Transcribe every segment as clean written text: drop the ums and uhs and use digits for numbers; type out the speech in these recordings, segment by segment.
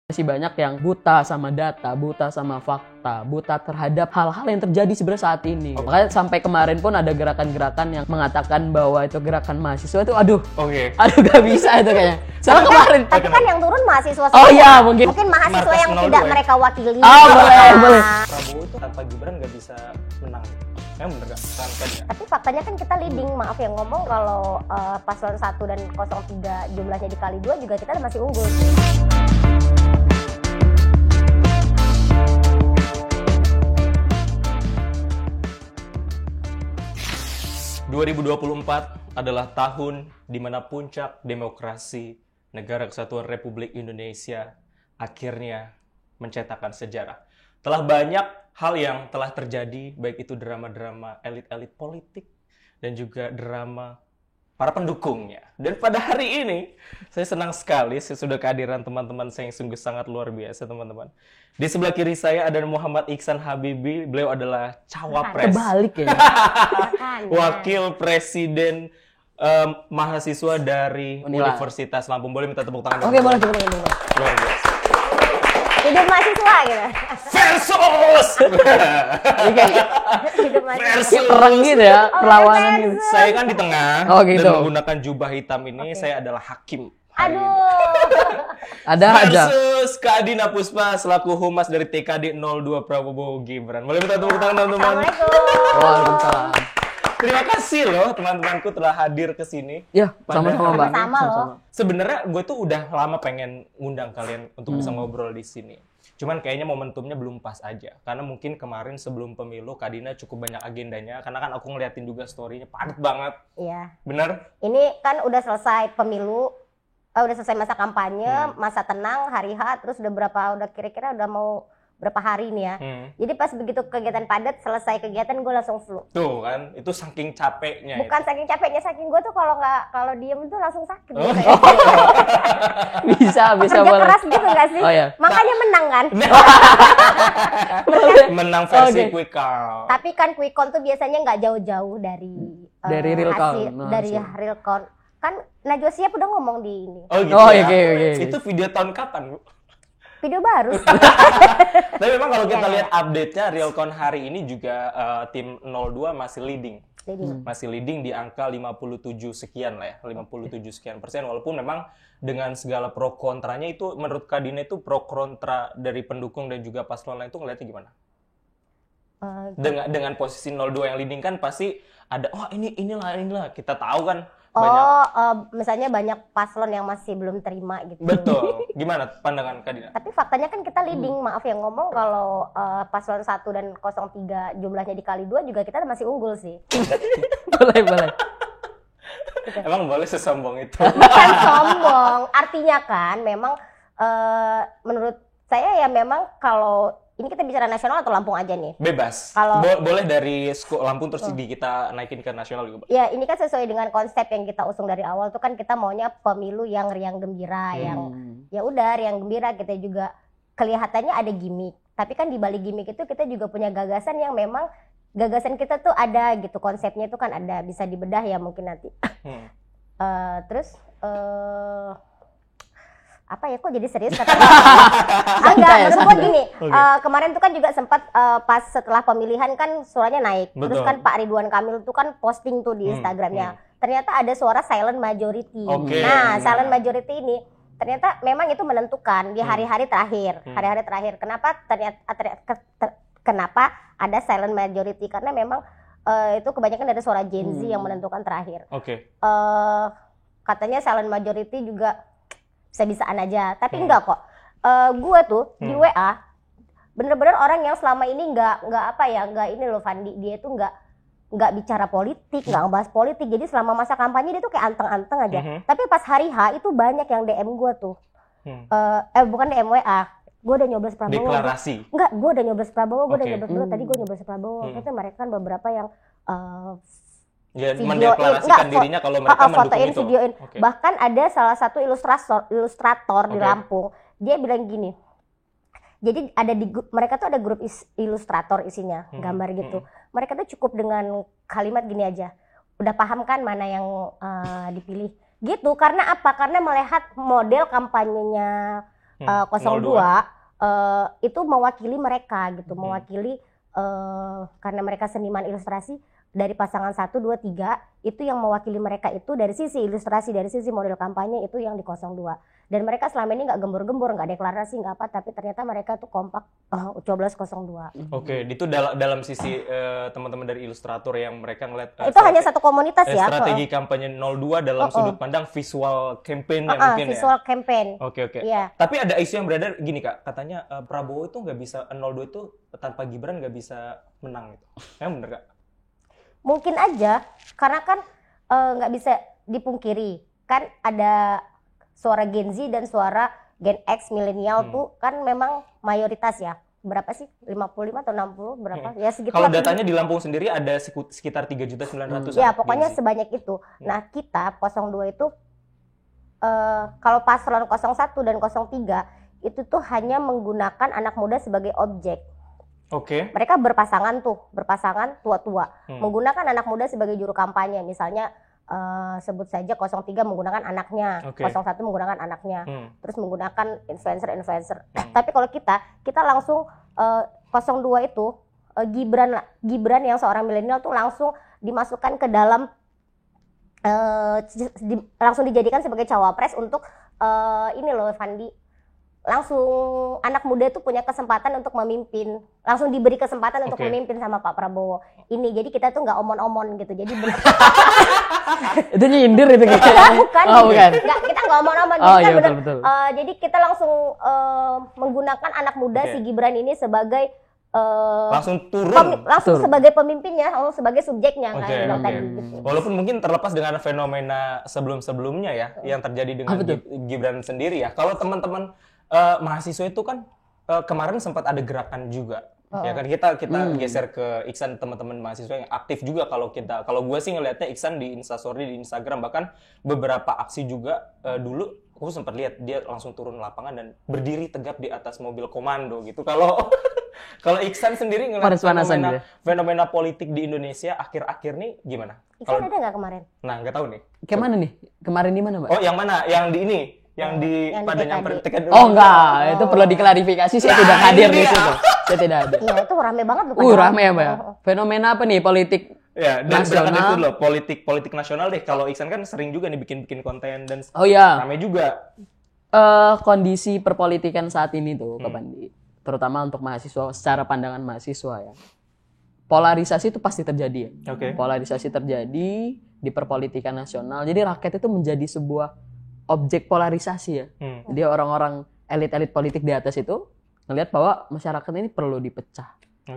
Masih banyak yang buta sama data, buta sama fakta, buta terhadap hal-hal yang terjadi sebenarnya saat ini. Makanya sampai kemarin pun ada gerakan-gerakan yang mengatakan bahwa itu gerakan mahasiswa itu aduh gak bisa itu kayaknya. Soalnya kemarin. Tapi kan yang turun mahasiswa Oh iya mungkin mahasiswa Markas yang 02 tidak ya? mereka wakili. Boleh. Prabowo itu tanpa Gibran nggak bisa menang. Emang bener gak? Tapi faktanya kan kita leading, maaf yang ngomong kalau paslon 1 dan 03 jumlahnya dikali 2 juga kita masih unggul. 2024 adalah tahun di mana puncak demokrasi Negara Kesatuan Republik Indonesia akhirnya mencetakkan sejarah. Telah banyak hal yang telah terjadi, baik itu drama-drama elit-elit politik dan juga drama para pendukungnya. Dan pada hari ini, saya senang sekali saya sudah kehadiran teman-teman saya yang sungguh sangat luar biasa, teman-teman. Di sebelah kiri saya ada Muhammad Iksan Habibie, beliau adalah cawapres. Kebalik ya. Wakil Presiden mahasiswa dari Unila. Universitas Lampung. Boleh minta tepuk tangan? Oke, boleh. Luar biasa. Hidup mahasiswa gitu. Versus! Hidup mahasiswa. Versus! Perang gitu ya, perlawanan gitu. Saya kan di tengah Oh, gitu. dan menggunakan jubah hitam ini. Saya adalah hakim. hari ini. Aduh. Ada aja. Versus Kak Dina Puspa selaku humas dari TKD 02 Prabowo Gibran. Boleh minta tepuk tangan teman-teman? Assalamualaikum. Waalaikumsalam. Terima kasih loh teman-temanku telah hadir ke sini. Ya, sama-sama Mbak. Sama loh. Sebenarnya gue tuh udah lama pengen ngundang kalian untuk bisa ngobrol di sini. Cuman kayaknya momentumnya belum pas aja. Karena mungkin kemarin sebelum pemilu Kak Dina cukup banyak agendanya. Karena kan aku ngeliatin juga story-nya padat banget. Iya. Bener? Ini kan udah selesai pemilu, udah selesai masa kampanye, masa tenang, hari H, terus udah kira-kira udah mau berapa hari nih ya. Jadi pas begitu kegiatan padat, selesai kegiatan gue langsung flu. Tuh kan, itu saking capeknya. Bukan saking capeknya, saking gue tuh kalau diem tuh langsung sakit. Oh. Gitu ya. Bisa Kerja boleh. keras gitu gak sih? Oh, iya. Makanya menang kan. Menang versi Oke. quick count. Tapi kan quick count tuh biasanya nggak jauh-jauh dari Dari real count. hasil, Nah, dari hasil. real count. Kan Najwa Shihab udah ngomong di ini. Oh gitu Oh, ya? oke. Itu video tahun kapan, Bu? Video baru. Tapi memang kalau kita Iya. lihat update-nya real count hari ini juga tim 02 masih leading. Jadi, Masih leading di angka 57 sekian lah ya, 57 sekian persen. Walaupun memang dengan segala pro kontranya itu menurut Kak Dina itu pro kontra dari pendukung dan juga paslon lain itu ngeliatnya gimana? Dengan posisi 02 yang leading kan pasti ada inilah kita tahu kan banyak. misalnya banyak paslon yang masih belum terima gitu. Betul. Gimana pandangan Kak Dina? Tapi faktanya kan kita leading, maaf yang ngomong kalau paslon 1 dan 03 jumlahnya dikali 2 juga kita masih unggul sih. Boleh. Emang boleh sesombong itu? Bukan sombong, artinya kan memang menurut saya ya memang kalau ini kita bicara nasional atau Lampung aja nih. Bebas. Kalau- Boleh dari Lampung terus kita naikin ke nasional juga. Ya ini kan sesuai dengan konsep yang kita usung dari awal tuh kan kita maunya pemilu yang riang gembira, yang ya udah riang gembira. Kita juga kelihatannya ada gimmick, tapi kan di balik gimmick itu kita juga punya gagasan yang memang gagasan kita tuh ada gitu, konsepnya itu kan ada, bisa dibedah ya mungkin nanti. Terus apa ya kok jadi serius katanya? Enggak, menurut gue gini, kemarin tuh kan juga sempat pas setelah pemilihan kan suaranya naik. Terus Betul. kan Pak Ridwan Kamil tuh kan posting tuh di Instagramnya. Ternyata ada suara silent majority. Oke. Nah, silent majority ini ternyata memang itu menentukan di hari-hari terakhir. Hari-hari terakhir. Kenapa kenapa ada silent majority? Karena memang itu kebanyakan dari suara Gen Z yang menentukan terakhir. Oke. Katanya silent majority juga bisa-bisaan aja, tapi enggak kok. Gue tuh di WA bener-bener orang yang selama ini enggak ini loh Fandi, dia tuh enggak bicara politik, enggak ngebahas politik. Jadi selama masa kampanye dia tuh kayak anteng-anteng aja. Tapi pas hari H itu banyak yang DM gue tuh. Bukan DM WA. Gue udah nyoblos Prabowo. Deklarasi. Enggak, gue udah nyoblos Prabowo, gue udah Oke. nyoblos dulu. Tadi gue nyoblos Prabowo. Katanya mereka kan beberapa yang Ya, videoin, mendeklarasikan enggak, dirinya kalau mereka mendukung fotoin, itu. videoin. Oke. Bahkan ada salah satu ilustrator di Oke. Lampung, dia bilang gini. Jadi ada mereka tuh ada grup ilustrator isinya, gambar gitu. Mereka tuh cukup dengan kalimat gini aja. Udah paham kan mana yang dipilih? Gitu. Karena apa? Karena melihat model kampanyenya 02 itu mewakili mereka gitu, mewakili karena mereka seniman ilustrasi dari pasangan 1, 2, 3 itu yang mewakili mereka itu dari sisi ilustrasi, dari sisi model kampanye itu yang di 02. Dan mereka selama ini nggak gembur-gembur, nggak deklarasi, nggak apa, tapi ternyata mereka tuh kompak coblos 02. Oke, itu dalam sisi teman-teman dari ilustrator yang mereka ngeliat itu hanya satu komunitas ya. Strategi kampanye 02 dalam sudut pandang visual campaign mungkin visual ya. campaign. Oke. Yeah. Tapi ada isu yang beredar gini Kak, katanya Prabowo itu nggak bisa 02 itu tanpa Gibran nggak bisa menang gitu. Yang bener Kak? Mungkin aja, karena kan nggak bisa dipungkiri kan ada suara Gen Z dan suara Gen X milenial tuh kan memang mayoritas ya. Berapa sih? 55 atau 60 berapa? Ya segitu. Kalau datanya di Lampung sendiri ada sekitar 3.900.000. Ya, pokoknya sebanyak itu. Nah, kita 02 itu kalau paslon 01 dan 03 itu tuh hanya menggunakan anak muda sebagai objek. Oke. Mereka berpasangan tua-tua. Menggunakan anak muda sebagai juru kampanye. Misalnya sebut saja 03 menggunakan anaknya, 01 menggunakan anaknya, terus menggunakan influencer. Tapi kalau kita langsung 02 itu Gibran yang seorang milenial tuh langsung dimasukkan ke dalam langsung dijadikan sebagai cawapres untuk ini loh Fandi. Langsung anak muda itu punya kesempatan untuk memimpin, langsung diberi kesempatan untuk memimpin sama Pak Prabowo ini. Jadi kita tuh nggak omon-omon gitu. Jadi itu nyindir itu bukan. Bukan. Nggak, kita nggak omon-omon. Iya, betul. Jadi kita langsung menggunakan anak muda si Gibran ini sebagai langsung turun, sebagai pemimpinnya, langsung sebagai subjeknya tadi. Gitu. Walaupun mungkin terlepas dengan fenomena sebelum-sebelumnya ya yang terjadi dengan Gibran sendiri ya. Kalau teman-teman mahasiswa itu kan kemarin sempat ada gerakan juga. Ya kan kita geser ke Iksan, teman-teman mahasiswa yang aktif juga. Kalau gue sih ngelihatnya Iksan di Instastory, di Instagram, bahkan beberapa aksi juga dulu aku sempat lihat dia langsung turun lapangan dan berdiri tegap di atas mobil komando gitu. Kalau Iksan sendiri ngelihat fenomena politik di Indonesia akhir-akhir nih gimana? Iksan ada nggak kemarin? Nah, nggak tahu nih. Kemana nih? Kemarin di mana, Mbak? Oh, yang mana? Yang di ini? Yang pada nyamperin tiket dulu. Oh enggak, itu perlu diklarifikasi, saya tidak hadir di situ. Saya tidak hadir. Iya, itu rame banget bukan? Rame ya, Mbak. Fenomena apa nih politik nasional? Itu loh, politik nasional deh. Kalau Iksan kan sering juga nih bikin konten dan rame juga. Kondisi perpolitikan saat ini tuh, Kapandi, terutama untuk mahasiswa, secara pandangan mahasiswa ya. Polarisasi itu pasti terjadi ya. Polarisasi terjadi di perpolitikan nasional. Jadi rakyat itu menjadi sebuah objek polarisasi ya. Jadi orang-orang elit-elit politik di atas itu ngelihat bahwa masyarakat ini perlu dipecah.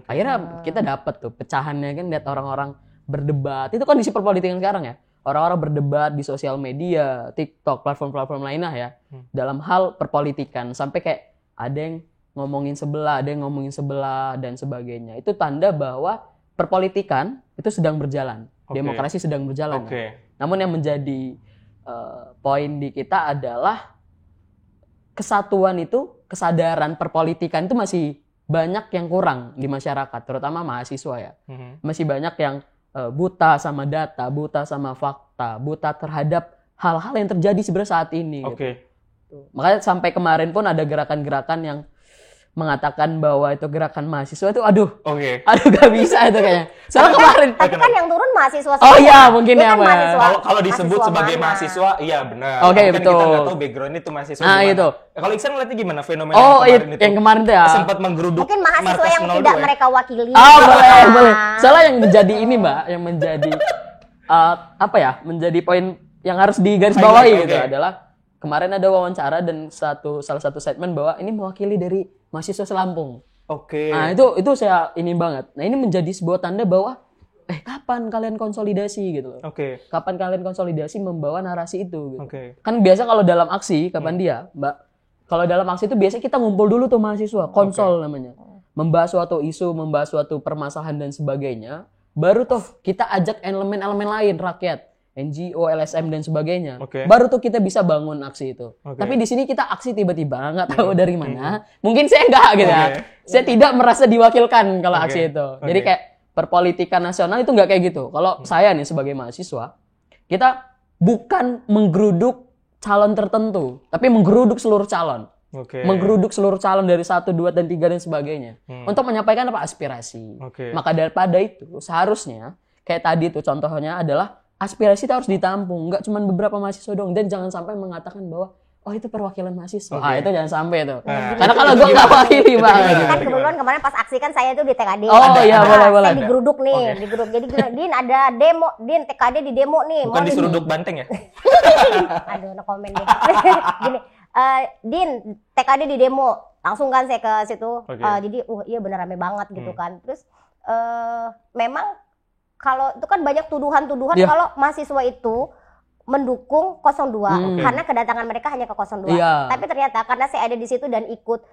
Akhirnya kita dapat tuh pecahannya kan, lihat orang-orang berdebat. Itu kondisi perpolitikan sekarang ya. Orang-orang berdebat di sosial media, TikTok, platform-platform lainnya ya. Dalam hal perpolitikan sampai kayak ada yang ngomongin sebelah, ada yang ngomongin sebelah dan sebagainya. Itu tanda bahwa perpolitikan itu sedang berjalan. Demokrasi sedang berjalan. Namun yang menjadi poin di kita adalah kesatuan itu, kesadaran perpolitikan itu masih banyak yang kurang di masyarakat, terutama mahasiswa ya. Masih banyak yang buta sama data, buta sama fakta, buta terhadap hal-hal yang terjadi sebenarnya saat ini. Gitu. Makanya sampai kemarin pun ada gerakan-gerakan yang mengatakan bahwa itu gerakan mahasiswa itu aduh gak bisa itu kayaknya. Soalnya kemarin tapi kan yang turun mahasiswa semua. Oh iya mungkin ya, Pak. Kalau disebut sebagai mahasiswa iya benar. Betul. Kita nggak tahu background itu mahasiswa gimana. Itu. Kalau Iksan ngeliatnya gimana fenomena kemarin itu? Yang kemarin itu ya. Sempat menggeruduk mungkin mahasiswa yang tidak mereka wakili. Boleh. Soalnya yang menjadi ini, Mbak, yang menjadi menjadi poin yang harus digarisbawahi gitu adalah kemarin ada wawancara dan salah satu statement bahwa ini mewakili dari mahasiswa Selampung. Nah, itu saya ini banget. Nah, ini menjadi sebuah tanda bahwa kapan kalian konsolidasi gitu loh. Kapan kalian konsolidasi membawa narasi itu gitu. Kan biasa kalau dalam aksi, kapan dia, Mbak? Kalau dalam aksi itu biasa kita ngumpul dulu tuh mahasiswa, konsol namanya. Membahas suatu isu, membahas suatu permasalahan dan sebagainya. Baru tuh kita ajak elemen-elemen lain, rakyat, NGO, LSM dan sebagainya. Baru tuh kita bisa bangun aksi itu. Tapi di sini kita aksi tiba-tiba nggak tahu dari mana. Mungkin saya enggak gitu ya. Saya tidak merasa diwakilkan kalau aksi itu. Jadi kayak perpolitikan nasional itu nggak kayak gitu. Kalau saya nih sebagai mahasiswa, kita bukan menggeruduk calon tertentu, tapi menggeruduk seluruh calon. Menggeruduk seluruh calon dari 1, 2, dan 3 dan sebagainya. Untuk menyampaikan aspirasi. Maka daripada itu, seharusnya, kayak tadi tuh contohnya adalah, aspirasi itu harus ditampung. Nggak cuma beberapa mahasiswa doang. Dan jangan sampai mengatakan bahwa, oh itu perwakilan mahasiswa. Itu jangan sampai tuh. Karena kalau gue nggak wakili banget. Kan kebetulan kemarin pas aksi kan saya tuh di TKD. Oh iya, boleh. Saya digeruduk nih, digeruduk. Jadi Din ada demo, Din TKD di demo nih. Bukan diseruduk banteng ya? Aduh, no comment deh. Gini, Din TKD di demo. Langsung kan saya ke situ. Jadi, iya bener rame banget gitu kan. Terus memang kalau itu kan banyak tuduhan-tuduhan kalau mahasiswa itu mendukung 02 karena kedatangan mereka hanya ke 02. Tapi ternyata karena saya ada di situ dan ikut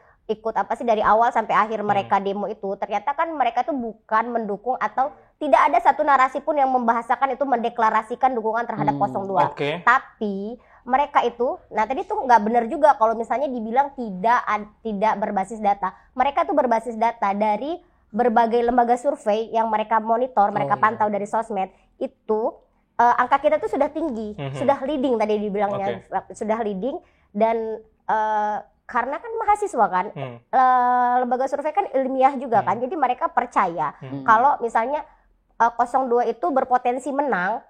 apa sih dari awal sampai akhir mereka demo itu, ternyata kan mereka tuh bukan mendukung atau tidak ada satu narasi pun yang membahasakan itu mendeklarasikan dukungan terhadap 02. Tapi mereka itu, nah tadi tuh nggak benar juga kalau misalnya dibilang tidak berbasis data. Mereka tuh berbasis data dari berbagai lembaga survei yang mereka monitor, mereka pantau dari sosmed itu. Angka kita tuh sudah tinggi, sudah leading tadi dibilangnya, sudah leading dan karena kan mahasiswa kan, lembaga survei kan ilmiah juga kan, jadi mereka percaya kalau misalnya 02 itu berpotensi menang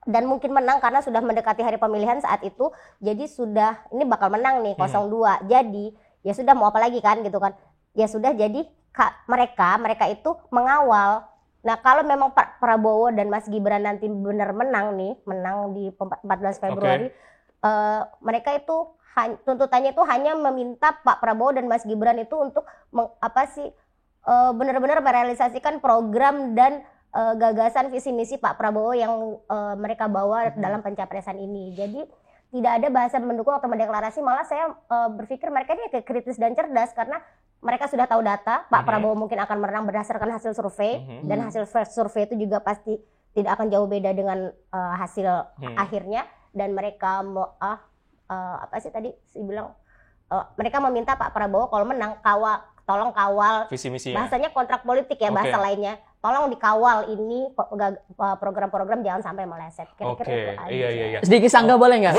dan mungkin menang karena sudah mendekati hari pemilihan saat itu, jadi sudah ini bakal menang nih 02, jadi ya sudah mau apa lagi kan gitu kan, ya sudah jadi mereka itu mengawal. Nah kalau memang Pak Prabowo dan Mas Gibran nanti benar menang di 14 Februari, mereka itu tuntutannya itu hanya meminta Pak Prabowo dan Mas Gibran itu untuk benar-benar merealisasikan program dan gagasan visi misi Pak Prabowo yang mereka bawa dalam pencapresan ini. Jadi tidak ada bahasa mendukung atau mendeklarasi, malah saya berpikir mereka ini kritis dan cerdas karena mereka sudah tahu data, Pak Prabowo mungkin akan menang berdasarkan hasil survei, dan hasil survei itu juga pasti tidak akan jauh beda dengan hasil akhirnya, dan mereka mau mereka meminta Pak Prabowo kalau menang tolong kawal visi misi. Bahasanya kontrak politik ya, bahasa lainnya. Tolong dikawal ini program-program jangan sampai meleset. Kira-kira itu aja. Iya. Sedikit sanggah boleh nggak?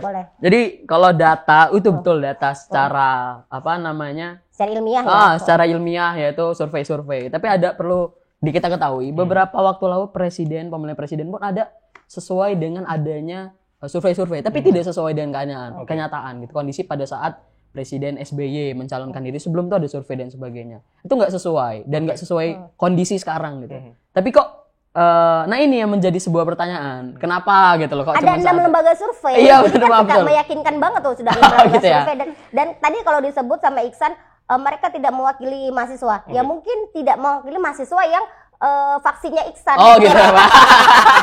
Boleh. Jadi kalau data itu betul data secara secara ilmiah ya. Secara ilmiah yaitu survei-survei. Tapi perlu kita ketahui beberapa waktu lalu pemilihan presiden pun ada sesuai dengan adanya survei-survei, tapi tidak sesuai dengan kenyataan gitu. Kondisi pada saat Presiden SBY mencalonkan diri sebelum itu ada survei dan sebagainya. Itu nggak sesuai dan nggak sesuai kondisi sekarang gitu. Tapi kok ini yang menjadi sebuah pertanyaan. Kenapa gitu loh kok ada 6 lembaga survei. Iya, betul. Tidak meyakinkan banget tuh sudah 6 lembaga gitu ya? survei dan tadi kalau disebut sama Iksan mereka tidak mewakili mahasiswa. Ya mungkin tidak mewakili mahasiswa yang vaksinnya Iksan. Gitu.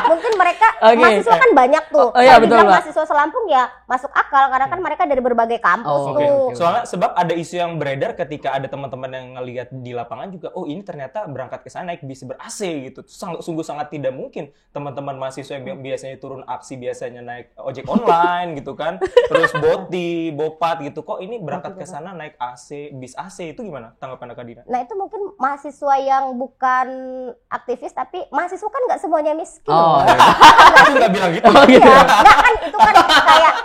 Mungkin mereka mahasiswa kan banyak tuh. Betul, mahasiswa selampung ya masuk akal karena kan mereka dari berbagai kampus tuh. Soalnya sebab ada isu yang beredar ketika ada teman-teman yang ngelihat di lapangan juga, ini ternyata berangkat ke sana naik bis ber-AC gitu. Sungguh sangat tidak mungkin teman-teman mahasiswa yang biasanya turun aksi biasanya naik ojek online gitu kan. Terus Bopat gitu. Kok ini berangkat ke sana naik AC, bis AC, itu gimana tanggapan Kak Dina? Nah, itu mungkin mahasiswa yang bukan aktivis tapi mahasiswa kan nggak semuanya miskin. Aku nggak bilang gitu. Nggak kan itu kan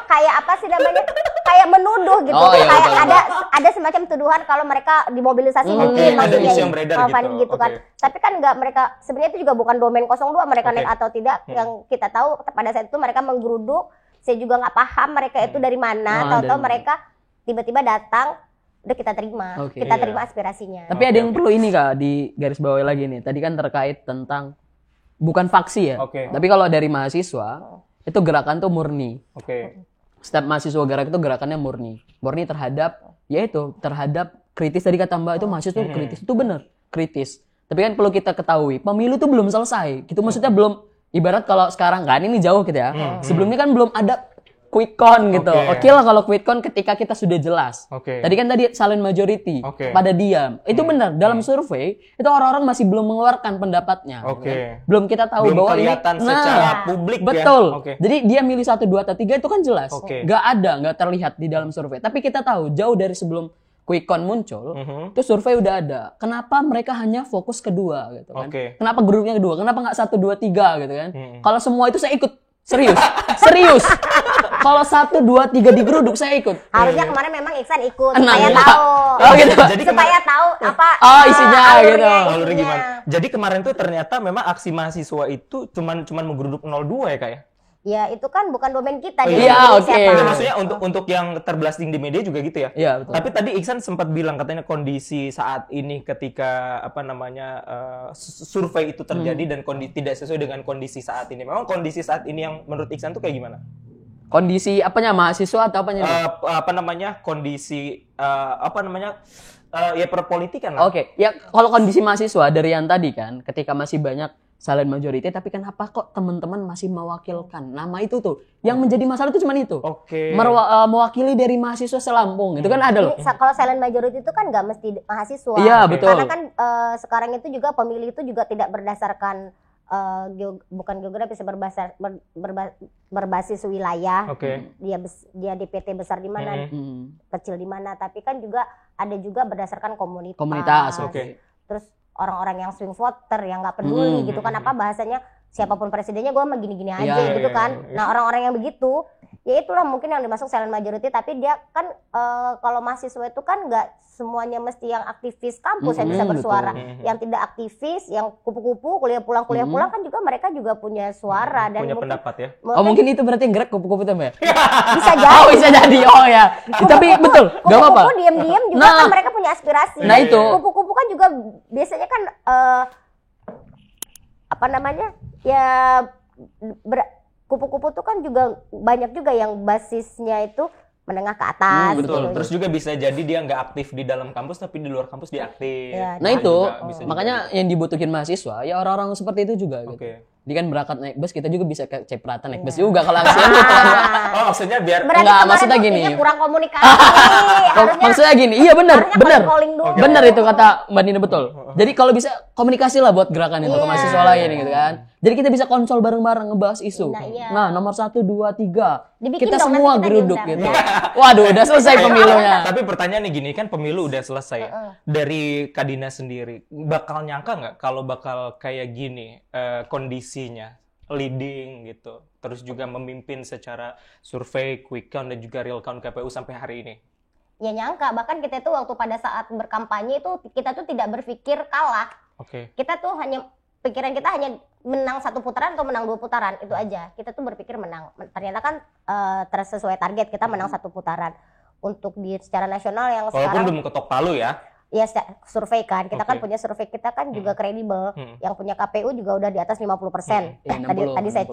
kayak apa sih namanya, kayak menuduh gitu. Kayak ada semacam tuduhan kalau mereka dimobilisasi mungkin maksudnya gitu kan. Tapi kan nggak, mereka sebenarnya itu juga bukan domain 02 mereka naik atau tidak. Yang kita tahu pada saat itu mereka menggeruduk. Saya juga nggak paham mereka itu dari mana. Tahu-tahu mereka tiba-tiba datang. Udah kita terima, terima aspirasinya. Tapi ada yang perlu ini Kak, di garis bawahi lagi nih. Tadi kan terkait tentang bukan faksi ya. Tapi kalau dari mahasiswa itu gerakan tuh murni. Setiap mahasiswa gerak itu gerakannya murni terhadap kritis. Tadi kata Mbak itu mahasiswa kritis, itu benar kritis. Tapi kan perlu kita ketahui pemilu itu belum selesai. Gitu maksudnya belum, ibarat kalau sekarang kan ini jauh gitu ya. Sebelumnya kan belum ada quick count gitu. Oke lah kalau quick count ketika kita sudah jelas. Tadi silent majority pada diam. Itu benar. Dalam survei itu orang-orang masih belum mengeluarkan pendapatnya. Kan? Belum kita tahu bahwa kelihatan secara publik. Betul. Jadi dia milih 1, 2, atau 3 itu kan jelas. Nggak terlihat di dalam survei. Tapi kita tahu jauh dari sebelum quick count muncul, itu survei udah ada. Kenapa mereka hanya fokus kedua gitu kan? Kenapa grupnya kedua? Kenapa nggak 1, 2, 3 gitu kan? Kalau semua itu saya ikut. Serius. kalau 1, 2, 3 digeruduk saya ikut. Harusnya kemarin memang Iksan ikut Enam. supaya tahu. Oh gitu. Jadi supaya tahu apa isinya gitu. Alurnya gimana? Jadi kemarin tuh ternyata memang aksi mahasiswa itu cuman menggeruduk 02 ya Kak ya? Ya itu kan bukan domain kita. Iya, oke. Ya, maksudnya untuk yang terblasting di media juga gitu ya? Iya, betul. Tapi tadi Iksan sempat bilang katanya kondisi saat ini ketika survei itu terjadi dan tidak sesuai dengan kondisi saat ini. Memang kondisi saat ini yang menurut Iksan tuh kayak gimana? Kondisi apanya, mahasiswa atau apanya? Kondisi ya perpolitikan lah. Oke, ya kalau kondisi mahasiswa dari yang tadi kan, ketika masih banyak silent majority, tapi kenapa kok teman-teman masih mewakilkan nama itu tuh? Yang menjadi masalah itu cuma itu. Oke. Mewakili dari mahasiswa se-Lampung, itu kan ada loh. Kalau silent majority itu kan nggak mesti mahasiswa. Iya, betul. Karena kan sekarang itu juga pemilih itu juga tidak berdasarkan bukan geografis, berbasis wilayah. Oke. Dia DPT besar di mana, kecil di mana, tapi kan juga ada juga berdasarkan komunitas. Oke. Terus orang-orang yang swing voter yang nggak peduli gitu kan, apa bahasanya, siapapun presidennya gue mah gini-gini aja gitu kan. Nah orang-orang yang begitu ya itulah mungkin yang dimasuk silent majority, tapi dia kan kalau mahasiswa itu kan nggak semuanya mesti yang aktivis kampus yang bisa bersuara. Yang tidak aktivis, yang kupu-kupu kuliah pulang kan juga mereka juga punya suara dan punya mungkin, pendapat ya. Mungkin itu berarti yang gerak kupu-kupu itu Mbak. bisa jadi. Oh, bisa jadi. Oh ya. Tapi betul, enggak apa-apa. Kupu-kupu diam-diam juga kan mereka punya aspirasi. Nah itu. Kupu-kupu kan juga biasanya kan ya kupu-kupu tuh kan juga banyak juga yang basisnya itu menengah ke atas. Betul. Gitu. Terus juga bisa jadi dia nggak aktif di dalam kampus tapi di luar kampus dia aktif. Ya, nah itu juga. makanya yang dibutuhin mahasiswa ya orang-orang seperti itu juga. Gitu. Dia kan berangkat naik bus, kita juga bisa cipratan naik bus juga kalau aksinya gitu. Oh maksudnya biar enggak, maksudnya gini. Kurang komunikasi. Maksudnya gini, iya benar. Benar itu kata Mbak Nina, betul. Jadi kalau bisa komunikasi lah buat gerakan itu ke mahasiswa lain gitu kan. Jadi kita bisa konsol bareng-bareng ngebahas isu. Nah, nomor 1, 2, 3. Dibikin kita dong, semua kita geruduk diundang. gitu. Waduh, udah selesai pemilunya. Tapi pertanyaan nih gini, kan pemilu udah selesai. Dari Kadina sendiri, bakal nyangka nggak kalau bakal kayak gini kondisinya, leading gitu, terus juga memimpin secara survei, quick count dan juga real count KPU sampai hari ini? Ya nyangka, bahkan kita tuh waktu pada saat berkampanye itu kita tuh tidak berpikir kalah. Oke. Kita tuh pikiran kita hanya menang 1 putaran atau menang 2 putaran, itu aja. Kita tuh berpikir menang. Ternyata kan sesuai target kita menang 1 putaran. Untuk secara nasional yang walaupun sekarang belum ketok palu ya. Ya survei kan, kita kan punya survei kita kan juga kredibel. Yang punya KPU juga udah di atas 50%. Tadi saya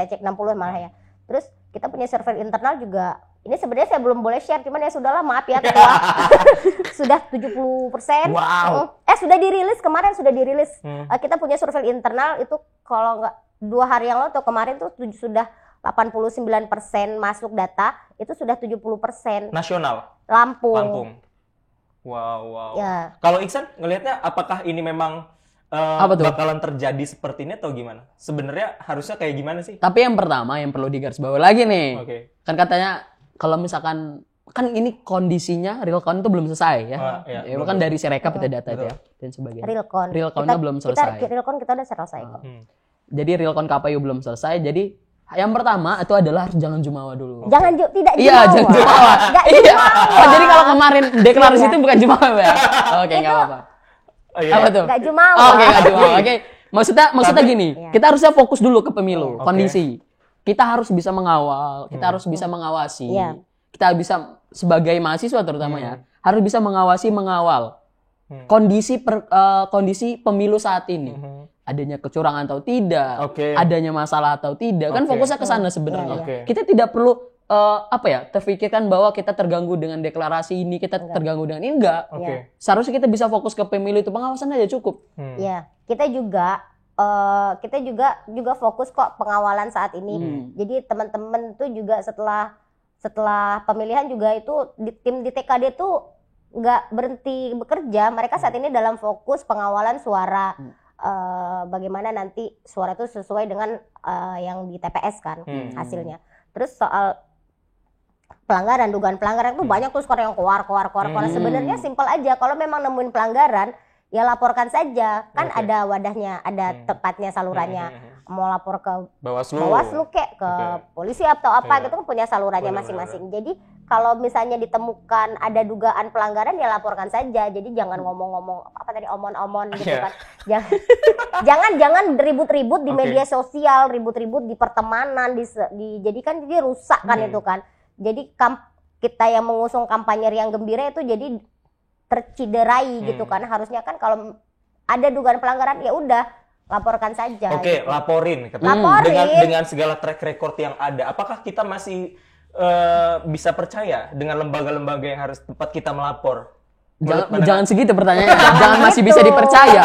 cek 60 malah ya. Terus kita punya survei internal juga. Ini sebenarnya saya belum boleh share, cuman ya sudahlah, maaf ya ketua. Sudah 70%. Wow. Sudah dirilis kemarin, kita punya survei internal itu kalau nggak 2 hari yang lalu atau kemarin tuh sudah 89% masuk data, itu sudah 70%. Nasional. Lampung. Wow. Ya. Kalau Iksan ngelihatnya apakah ini memang bakalan terjadi seperti ini atau gimana? Sebenarnya harusnya kayak gimana sih? Tapi yang pertama yang perlu digarisbawahi lagi nih. Kan katanya kalau misalkan kan ini kondisinya real count itu belum selesai ya. Ya kan dari Sirekap itu data ya dan sebagainya. Real count-nya belum selesai. Real count kita udah selesai kok. Jadi real count KPU belum selesai. Jadi yang pertama itu adalah harus jangan jumawa dulu. Tidak jumawa. Iya, jangan jumawa. Iya. Jadi kalau kemarin deklarasi itu bukan jumawa ya. Oke, enggak apa-apa. Apa tuh? Enggak jumawa. Oke, enggak jumawa. Oke. Maksudnya gini, kita harusnya fokus dulu ke pemilu, kondisi. Kita harus bisa mengawal, kita harus bisa mengawasi. Kita bisa sebagai mahasiswa terutama ya, harus bisa mengawal kondisi pemilu saat ini. Adanya kecurangan atau tidak, adanya masalah atau tidak, kan fokusnya ke sana sebenarnya. Kita tidak perlu terfikirkan bahwa kita terganggu dengan deklarasi ini, kita terganggu dengan ini, enggak. Seharusnya kita bisa fokus ke pemilu itu, pengawasan aja cukup. Ya, kita juga fokus kok pengawalan saat ini. Jadi teman-teman tuh juga setelah pemilihan juga itu tim di TKD tuh nggak berhenti bekerja. Mereka saat ini dalam fokus pengawalan suara. Bagaimana nanti suara itu sesuai dengan yang di TPS kan hasilnya. Terus soal dugaan pelanggaran itu banyak tuh skor yang keluar. Sebenarnya simpel aja, kalau memang nemuin pelanggaran ya laporkan saja, kan ada wadahnya, ada tempatnya, salurannya. mau lapor ke Bawaslu kayak ke polisi atau apa gitu kan punya salurannya masing-masing. Jadi kalau misalnya ditemukan ada dugaan pelanggaran ya laporkan saja. Jadi jangan ngomong-ngomong apa tadi omon-omon gitu kan. Jangan ribut-ribut di media sosial, ribut-ribut di pertemanan, jadi kan jadi rusak kan itu kan. Jadi kita yang mengusung kampanye Riang Gembira itu jadi terciderai gitu kan. Harusnya kan kalau ada dugaan pelanggaran ya udah laporkan saja. Oke, gitu. laporin. Dengan segala track record yang ada, apakah kita masih bisa percaya dengan lembaga-lembaga yang harus tempat kita melapor? Jangan segitu pertanyaannya. Jangan masih bisa dipercaya.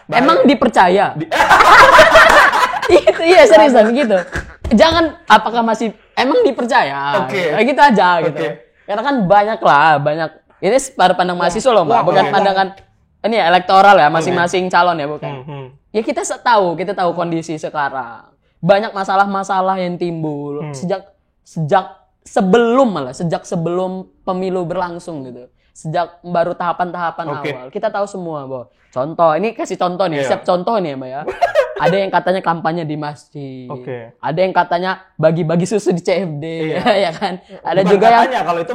Emang dipercaya? Itu iya seriusan gitu. Jangan apakah masih emang dipercaya? Kayak gitu aja gitu. Karena kan banyak. Ini pada pandang mahasiswa loh, Mbak. Bukan pandangan ini ya elektoral ya, masing-masing calon ya, bukan. Ya kita tahu kondisi sekarang. Banyak masalah-masalah yang timbul sejak sebelum pemilu berlangsung gitu. Sejak baru tahapan-tahapan awal. Kita tahu semua bahwa contoh, ini kasih contoh nih, siap contoh nih ya Mbak ya. Ada yang katanya kampanye di masjid. Ada yang katanya bagi-bagi susu di CFD, ya kan? Ada bukan juga katanya, yang kalau itu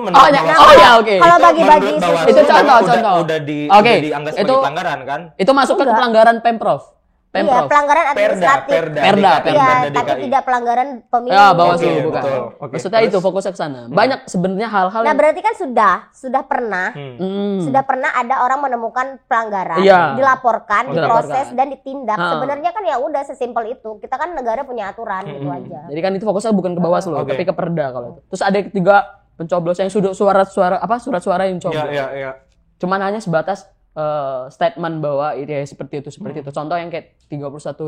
Kalau bagi-bagi susu itu contoh. Udah dianggap sebagai pelanggaran kan? Itu masuk ke pelanggaran Pemprov. Iya, pelanggaran administratif. Perda. Iya, tapi tidak pelanggaran pemilu. Ya, Bawaslu bukan. Maksudnya itu fokusnya ke sana. Banyak sebenarnya hal-hal. Nah, berarti kan sudah pernah ada orang menemukan pelanggaran, dilaporkan, diproses dan ditindak. Sebenarnya kan ya udah sesimpel itu. Kita kan negara punya aturan gitu aja. Jadi kan itu fokusnya bukan ke Bawaslu, tapi ke Perda kalau itu. Terus ada ketiga pencoblosan yang sudah surat-suara yang coblos. Iya. Cuman hanya sebatas statement bahwa itu ya seperti itu. Contoh yang kayak 31.000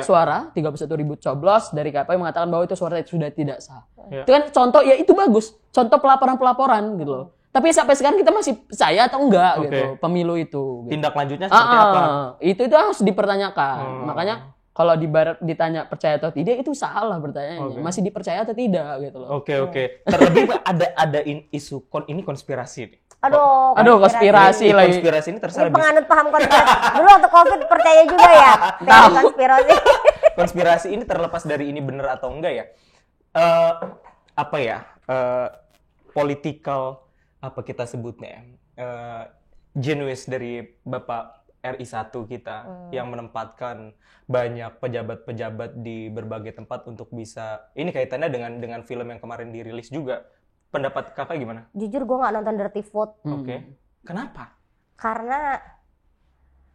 suara, 31.000 coblos dari KPU mengatakan bahwa itu suara itu sudah tidak sah. Itu kan contoh ya itu bagus. Contoh pelaporan gitu loh. Tapi sampai sekarang kita masih percaya atau enggak gitu pemilu itu. Gitu. Tindak lanjutnya seperti apa? Itu harus dipertanyakan. Makanya kalau ditanya percaya atau tidak itu salah pertanyaannya. Masih dipercaya atau tidak gitu loh. Oke. Terlebih ada isu ini konspirasi nih. Aduh, konspirasi lagi. Konspirasi ini terserah. Ini penganut paham konspirasi. Dulu waktu Covid percaya juga ya. Konspirasi. Konspirasi ini terlepas dari ini benar atau enggak ya. Political apa kita sebutnya? Genuis dari Bapak RI1 kita yang menempatkan banyak pejabat-pejabat di berbagai tempat untuk bisa ini kaitannya dengan film yang kemarin dirilis juga. Pendapat kakak gimana? Jujur gue nggak nonton Dirty Food. Kenapa? Karena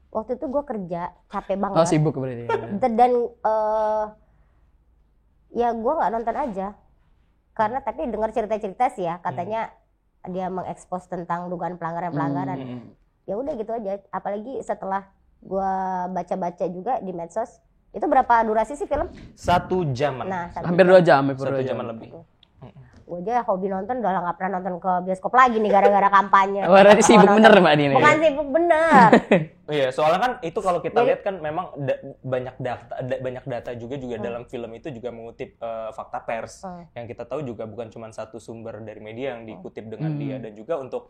waktu itu gue kerja capek banget. Sibuk berarti. Dan ya gue nggak nonton aja. Karena tapi dengar cerita-cerita sih ya katanya dia mengekspos tentang dugaan pelanggaran. Ya udah gitu aja. Apalagi setelah gue baca-baca juga di medsos. Itu berapa durasi sih film? 1 jaman. Nah, hampir 2 jam. 1 jaman lebih. Gue aja hobi nonton udah nggak pernah nonton ke bioskop lagi nih gara-gara kampanye. Berarti sibuk bener Mbak ini. Bukan sibuk bener. Iya, soalnya kan itu kalau kita lihat kan memang banyak data juga dalam film itu juga mengutip fakta pers yang kita tahu juga bukan cuma satu sumber dari media yang dikutip dengan dia dan juga untuk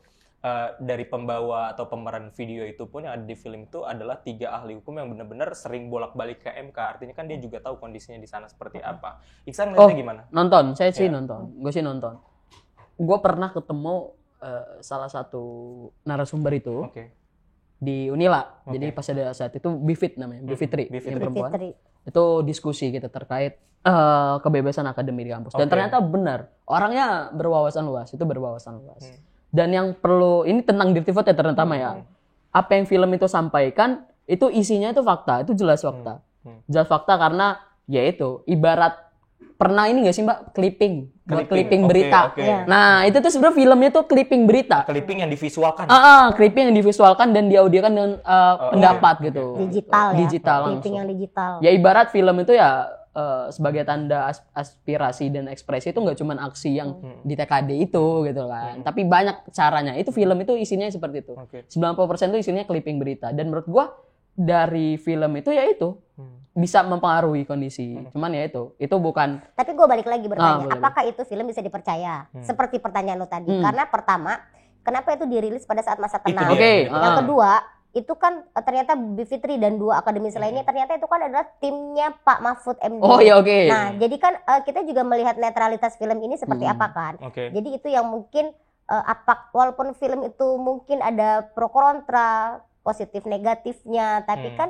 dari pembawa atau pemeran video itu pun yang ada di film itu adalah 3 ahli hukum yang benar-benar sering bolak-balik ke MK. Artinya kan dia juga tahu kondisinya di sana seperti apa. Iksan ngeliatnya gimana? Nonton, saya sih nonton. Gue sih nonton. Gue pernah ketemu salah satu narasumber itu di Unila. Jadi pas ada saat itu Bivit namanya, Bivitri yang perempuan. Itu diskusi kita terkait kebebasan akademik di kampus. Dan ternyata benar, orangnya berwawasan luas. Dan yang perlu, ini tentang Dirty Vote ya terutama ya. Apa yang film itu sampaikan, itu isinya itu fakta, itu jelas fakta. Jelas fakta karena ya itu, ibarat, pernah ini gak sih Mbak, clipping berita. Nah itu tuh sebenarnya filmnya tuh clipping berita. Clipping yang divisualkan. Clipping yang divisualkan dan diaudiokan dengan pendapat gitu. Digital clipping yang digital. Ya ibarat film itu ya, sebagai tanda aspirasi dan ekspresi itu nggak cuma aksi yang di TKD itu gitu kan, tapi banyak caranya. Itu film itu isinya seperti itu. 90% itu isinya clipping berita. Dan menurut gua dari film itu ya itu bisa mempengaruhi kondisi. Cuman ya itu bukan. Tapi gua balik lagi bertanya, apakah itu film bisa dipercaya? Seperti pertanyaan lo tadi. Karena pertama, kenapa itu dirilis pada saat masa tenang? Yang kedua, itu kan ternyata Bivitri dan 2 akademisi lainnya ternyata itu kan adalah timnya Pak Mahfud MD. Oh iya, oke. Nah, jadi kan kita juga melihat netralitas film ini seperti apa kan. Jadi itu yang mungkin walaupun film itu mungkin ada pro kontra, positif negatifnya, tapi kan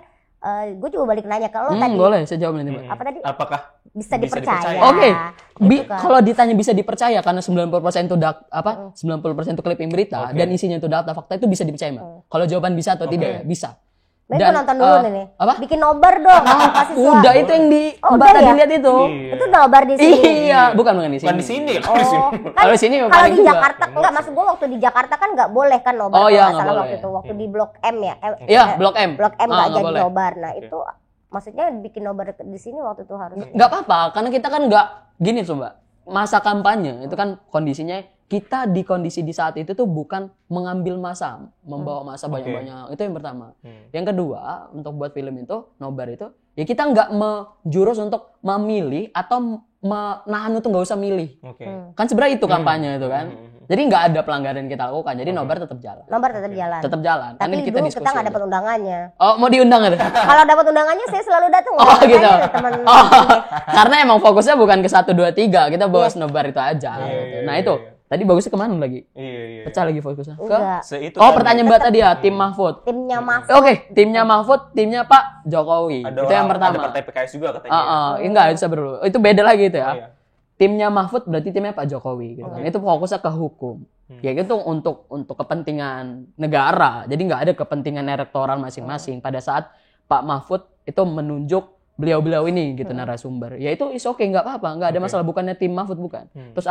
gue juga balik nanya ke lo tadi. Boleh, saya jawab nanti, Mbak. Apa tadi? Apakah bisa dipercaya? Oke. Gitu kan. Kalau ditanya bisa dipercaya karena 90% itu 90% itu clipping berita dan isinya itu data fakta, itu bisa dipercaya, Mbak. Kalau jawaban bisa atau tidak, bisa. Dan nonton dulu nih. Apa? Bikin nobar dong. Kasih Udah itu yang di Mbak tadi lihat itu. Itu nobar di sini. Iya, bukan di sini. Bukan di sini. Kalau di sini kalau di Jakarta enggak, maksud gue waktu di Jakarta kan enggak boleh kan nobar. Oh iya, salah waktu itu waktu di Blok M ya. Iya, Blok M. Blok M enggak jadi nobar. Nah, itu maksudnya bikin nobar di sini waktu itu harus. Enggak apa-apa, karena kita kan enggak gini tuh, Mbak. Masa kampanye itu kan kondisinya kita di kondisi di saat itu tuh bukan mengambil masa, membawa masa banyak-banyak. Itu yang pertama. Yang kedua, untuk buat film itu, nobar itu, ya kita nggak menjurus untuk memilih atau menahan untuk nggak usah milih. Kan sebenarnya itu kampanye itu kan. Jadi nggak ada pelanggaran yang kita lakukan. Jadi nobar tetap jalan. Nobar tetap jalan. Tetap jalan. Tapi kita dulu diskusi kita nggak dapat undangannya. Oh, mau diundang gitu? Kalau dapat undangannya saya selalu datang. Oh gitu. Teman. Karena emang fokusnya bukan ke 1, 2, 3. Kita bahas nobar itu aja. Gitu. Nah itu. Tadi bagusnya kemana lagi? Iya. Pecah lagi fokusnya. Pertanyaan Mbak tadi ya, tim Mahfud. Timnya Mahfud. Oke, timnya Mahfud, timnya Pak Jokowi. Ada itu yang pertama. Ada partai PKS juga katanya. Enggak, itu dulu. Itu beda lagi itu ya. Timnya Mahfud berarti timnya Pak Jokowi gitu kan. Itu fokusnya ke hukum. Ya itu untuk kepentingan negara. Jadi nggak ada kepentingan elektoral masing-masing pada saat Pak Mahfud itu menunjuk beliau-beliau ini gitu narasumber. Ya itu is okay, nggak apa-apa, nggak ada masalah, bukannya tim Mahfud bukan. Terus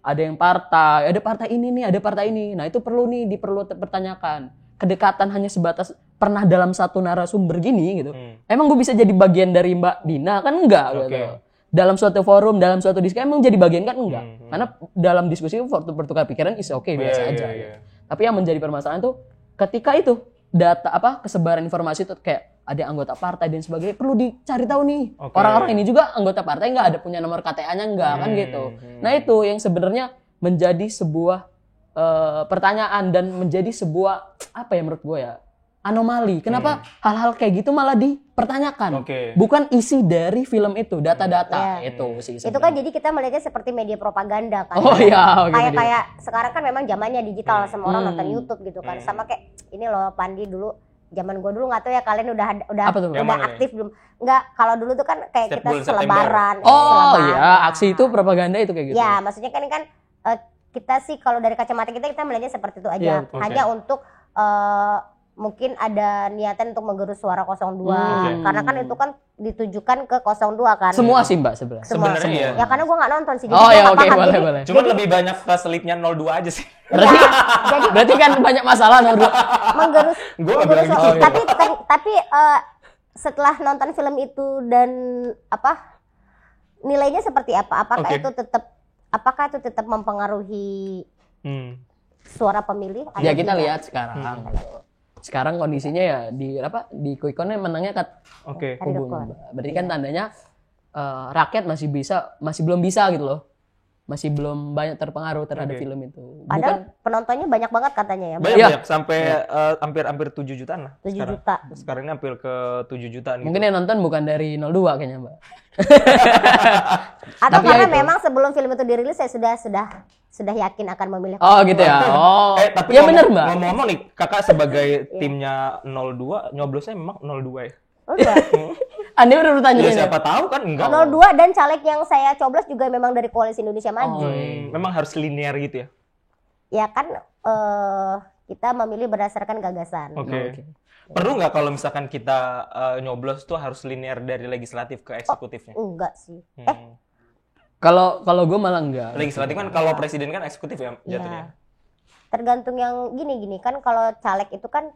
ada yang partai, ada partai ini nih, ada partai ini. Nah, itu perlu dipertanyakan. Kedekatan hanya sebatas pernah dalam satu narasumber gini gitu. Emang gue bisa jadi bagian dari Mbak Dina kan enggak gitu. Dalam suatu forum, dalam suatu diskusi emang jadi bagian kan enggak. Karena dalam diskusi bertukar pikiran is okay, biasa aja. Tapi yang menjadi permasalahan tuh ketika itu data kesebaran informasi itu kayak ada anggota partai dan sebagainya, perlu dicari tahu nih. Orang-orang ini juga anggota partai nggak ada punya nomor KTA-nya nggak kan gitu. Nah itu yang sebenarnya menjadi sebuah pertanyaan dan menjadi sebuah menurut gue ya anomali. Kenapa hal-hal kayak gitu malah dipertanyakan? Bukan isi dari film itu, data-data itu sih. Itu kan jadi kita melihatnya seperti media propaganda kan. Oh iya. Kayak sekarang kan memang zamannya digital, semua orang nonton YouTube gitu kan. Sama kayak ini loh Pandi dulu. Zaman gue dulu nggak tahu ya kalian udah aktif belum? Nggak, kalau dulu tuh kan kayak kita selebaran. Iya, aksi itu propaganda itu kayak gitu. Ya, maksudnya kan kita sih kalau dari kacamata kita melihatnya seperti itu aja. Hanya untuk mungkin ada niatan untuk menggerus suara 02. Karena kan itu kan ditujukan ke 02 kan. Semua sih Mbak sebenarnya. Sebenarnya ya karena gue nggak nonton sih. Boleh. Cuma lebih banyak ke selipnya 02 aja sih. Berarti kan banyak masalah 02. Menggerus. Tapi setelah nonton film itu dan nilainya seperti apa? Apakah itu tetap mempengaruhi suara pemilih? Ya kita lihat sekarang. Sekarang kondisinya ya di quick count-nya menangnya kubu Mbak. Berarti kan tandanya rakyat masih belum bisa gitu loh. Masih belum banyak terpengaruh terhadap film itu. Padahal penontonnya banyak banget katanya ya. Banyak sampai hampir 7 jutaan lah. 7 juta. Sekarang ini hampir ke 7 jutaan. Mungkin yang nonton bukan dari 02 kayaknya Mbak. Atau karena memang sebelum film itu dirilis saya sudah yakin akan memilih. Oh gitu ya. Tapi ya benar Mbak. Ngomong-ngomong nih, kakak sebagai timnya 02, nyoblosnya memang 02 ya? Enggak. Anda udah tanya ya, siapa tahu kan enggak. 02 dan caleg yang saya coblos juga memang dari Koalisi Indonesia Maju. Memang harus linear gitu ya? Ya kan kita memilih berdasarkan gagasan. Perlu nggak kalau misalkan kita nyoblos tuh harus linear dari legislatif ke eksekutifnya? Enggak sih. Kalau gue malah enggak. Legislatif kan kalau presiden kan eksekutif ya jatuhnya. Tergantung yang gini kan kalau caleg itu kan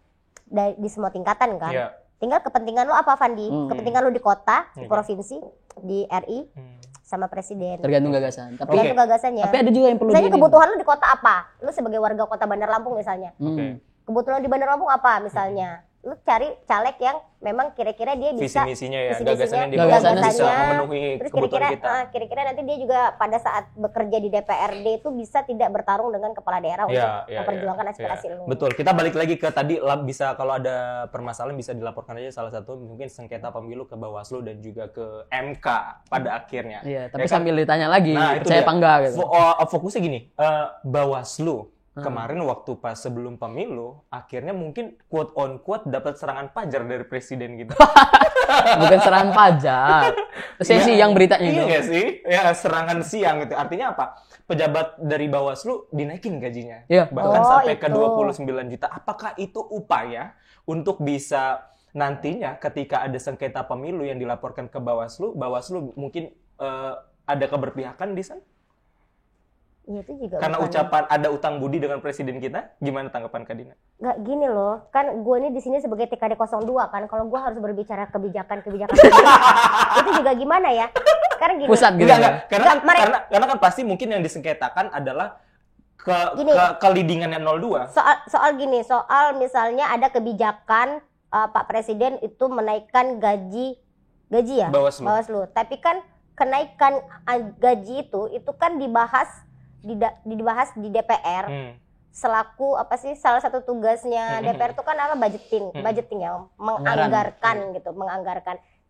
di semua tingkatan kan. Tinggal kepentingan lo apa Fandi? Kepentingan lo di kota, di provinsi, di RI, sama presiden. Tergantung gagasan. Tergantung gagasannya. Tapi ada juga yang perlu. Misalnya kebutuhan lo di kota apa? Lo sebagai warga kota Bandar Lampung misalnya. Kebutuhan di Bandar Lampung apa misalnya? lu cari caleg yang memang kira-kira dia bisa visi misinya ya, gagasannya bisa memenuhi terus kebutuhan kita. Kira-kira nanti dia juga pada saat bekerja di DPRD itu bisa tidak bertarung dengan kepala daerah untuk memperjuangkan aspirasi lu. Betul. Kita balik lagi ke tadi, bisa kalau ada permasalahan bisa dilaporkan aja, salah satu mungkin sengketa pemilu ke Bawaslu dan juga ke MK pada akhirnya. Iya, tapi sambil ditanya lagi, itu percaya apa enggak gitu. Fokusnya gini, Bawaslu kemarin waktu pas sebelum pemilu, akhirnya mungkin quote on quote dapat serangan pajar dari presiden gitu. Bukan serangan pajar. Saya sih yang beritanya itu. Iya sih, ya serangan siang gitu. Artinya apa? Pejabat dari Bawaslu dinaikin gajinya. Iya. Bahkan sampai ke 29 juta. Apakah itu upaya untuk bisa nantinya ketika ada sengketa pemilu yang dilaporkan ke Bawaslu mungkin ada keberpihakan di sana? Ya, itu juga karena ucapan ada utang budi dengan presiden kita, gimana tanggapan Kak Dina? Nggak gini loh, kan gue ini di sini sebagai TKD 02 kan, kalau gue harus berbicara kebijakan itu juga gimana ya? Karena gini. Pusat gitu. Karena kan pasti mungkin yang disengketakan adalah kelidingannya 02. Soal misalnya ada kebijakan Pak Presiden itu menaikkan gaji ya Bawaslu. Tapi kan kenaikan gaji itu kan dibahas di DPR selaku apa sih, salah satu tugasnya DPR itu kan apa, budgeting ya, menganggarkan.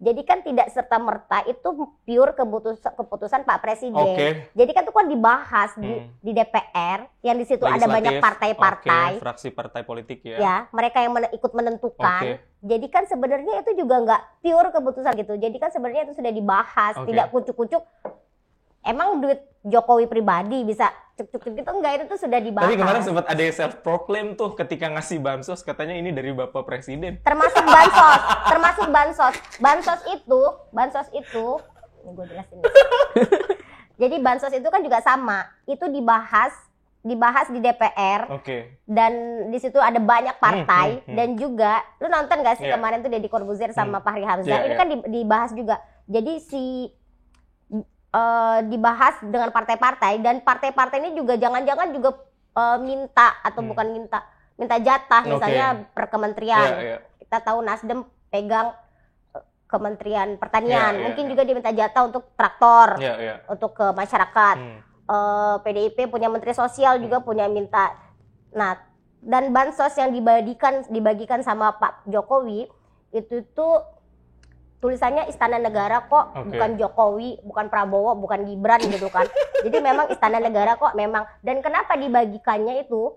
Jadi kan tidak serta merta itu pure keputusan Pak Presiden. Jadi kan itu kan dibahas di DPR yang di situ ada banyak partai-partai, fraksi partai politik ya. Ya, mereka yang ikut menentukan. Jadi kan sebenarnya itu juga nggak pure keputusan gitu. Jadi kan sebenarnya itu sudah dibahas, tidak kucuk-kucuk. Emang duit Jokowi pribadi bisa cuk-cuk gitu, enggak, itu tuh sudah dibahas. Tapi kemarin sempat ada yang self proclaim tuh ketika ngasih bansos, katanya ini dari Bapak Presiden. Termasuk bansos. Bansos itu ini gue jelasin. Jadi bansos itu kan juga sama. Itu dibahas di DPR. Dan di situ ada banyak partai dan juga lu nonton gak sih kemarin tuh Deddy Corbuzier sama Fahri Hamzah, ini kan dibahas juga. Jadi dibahas dengan partai-partai, dan partai-partai ini juga jangan-jangan juga minta atau bukan minta jatah misalnya per kementerian. Kita tahu Nasdem pegang Kementerian Pertanian, mungkin juga dia minta jatah untuk traktor untuk ke masyarakat. PDIP punya Menteri Sosial juga punya minta. Nah, dan bansos yang dibagikan sama Pak Jokowi itu tuh tulisannya Istana Negara kok, bukan Jokowi, bukan Prabowo, bukan Gibran gitu kan. Jadi memang Istana Negara kok memang. Dan kenapa dibagikannya itu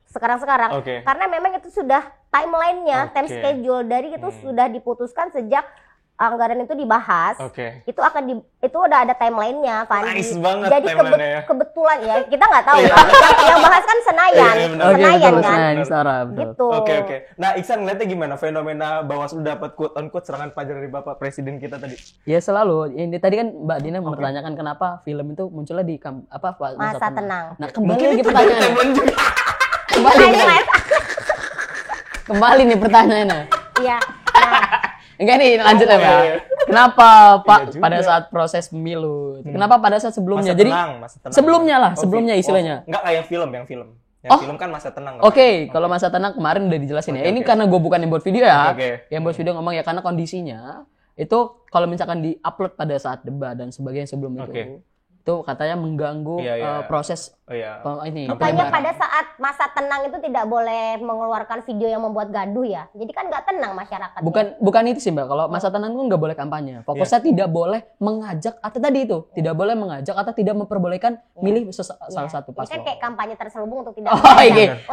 sekarang-sekarang? Karena memang itu sudah timeline-nya, time schedule dari itu sudah diputuskan sejak anggaran itu dibahas. Itu udah ada timeline-nya, Fandi. Nice banget. Jadi kebetulan ya, kita nggak tahu. Yang bahas kan Senayan, Senayan kan. Gitu. Nah, Iksan ngeliatnya gimana fenomena Bawaslu dapat quote on quote serangan pajar dari Bapak Presiden kita tadi? Ya selalu. Ini tadi kan Mbak Dina mempertanyakan kenapa film itu munculnya di masa tenang. Nah, kembali lagi pertanyaannya. Kembali nih pertanyaannya. Iya. Enggak nih, lanjut ya Pak. Kenapa Pak pada saat proses pemilu? Kenapa pada saat sebelumnya? Masa jadi tenang. sebelumnya istilahnya. Enggak kayak film. Yang film kan masa tenang. Kalau masa tenang kemarin udah dijelasin ya. Ini karena gue bukan yang buat video ya. Yang buat video ngomong ya karena kondisinya itu kalau misalkan di-upload pada saat debat dan sebagainya sebelum itu katanya mengganggu proses ini. Makanya pada saat masa tenang itu tidak boleh mengeluarkan video yang membuat gaduh ya. Jadi kan nggak tenang masyarakat. Bukan itu sih Mbak. Kalau masa tenang itu nggak boleh kampanye. Fokusnya tidak boleh mengajak atau tadi itu tidak boleh mengajak atau tidak memperbolehkan milih salah satu paslon. Ini kan kayak kampanye terselubung untuk tidak.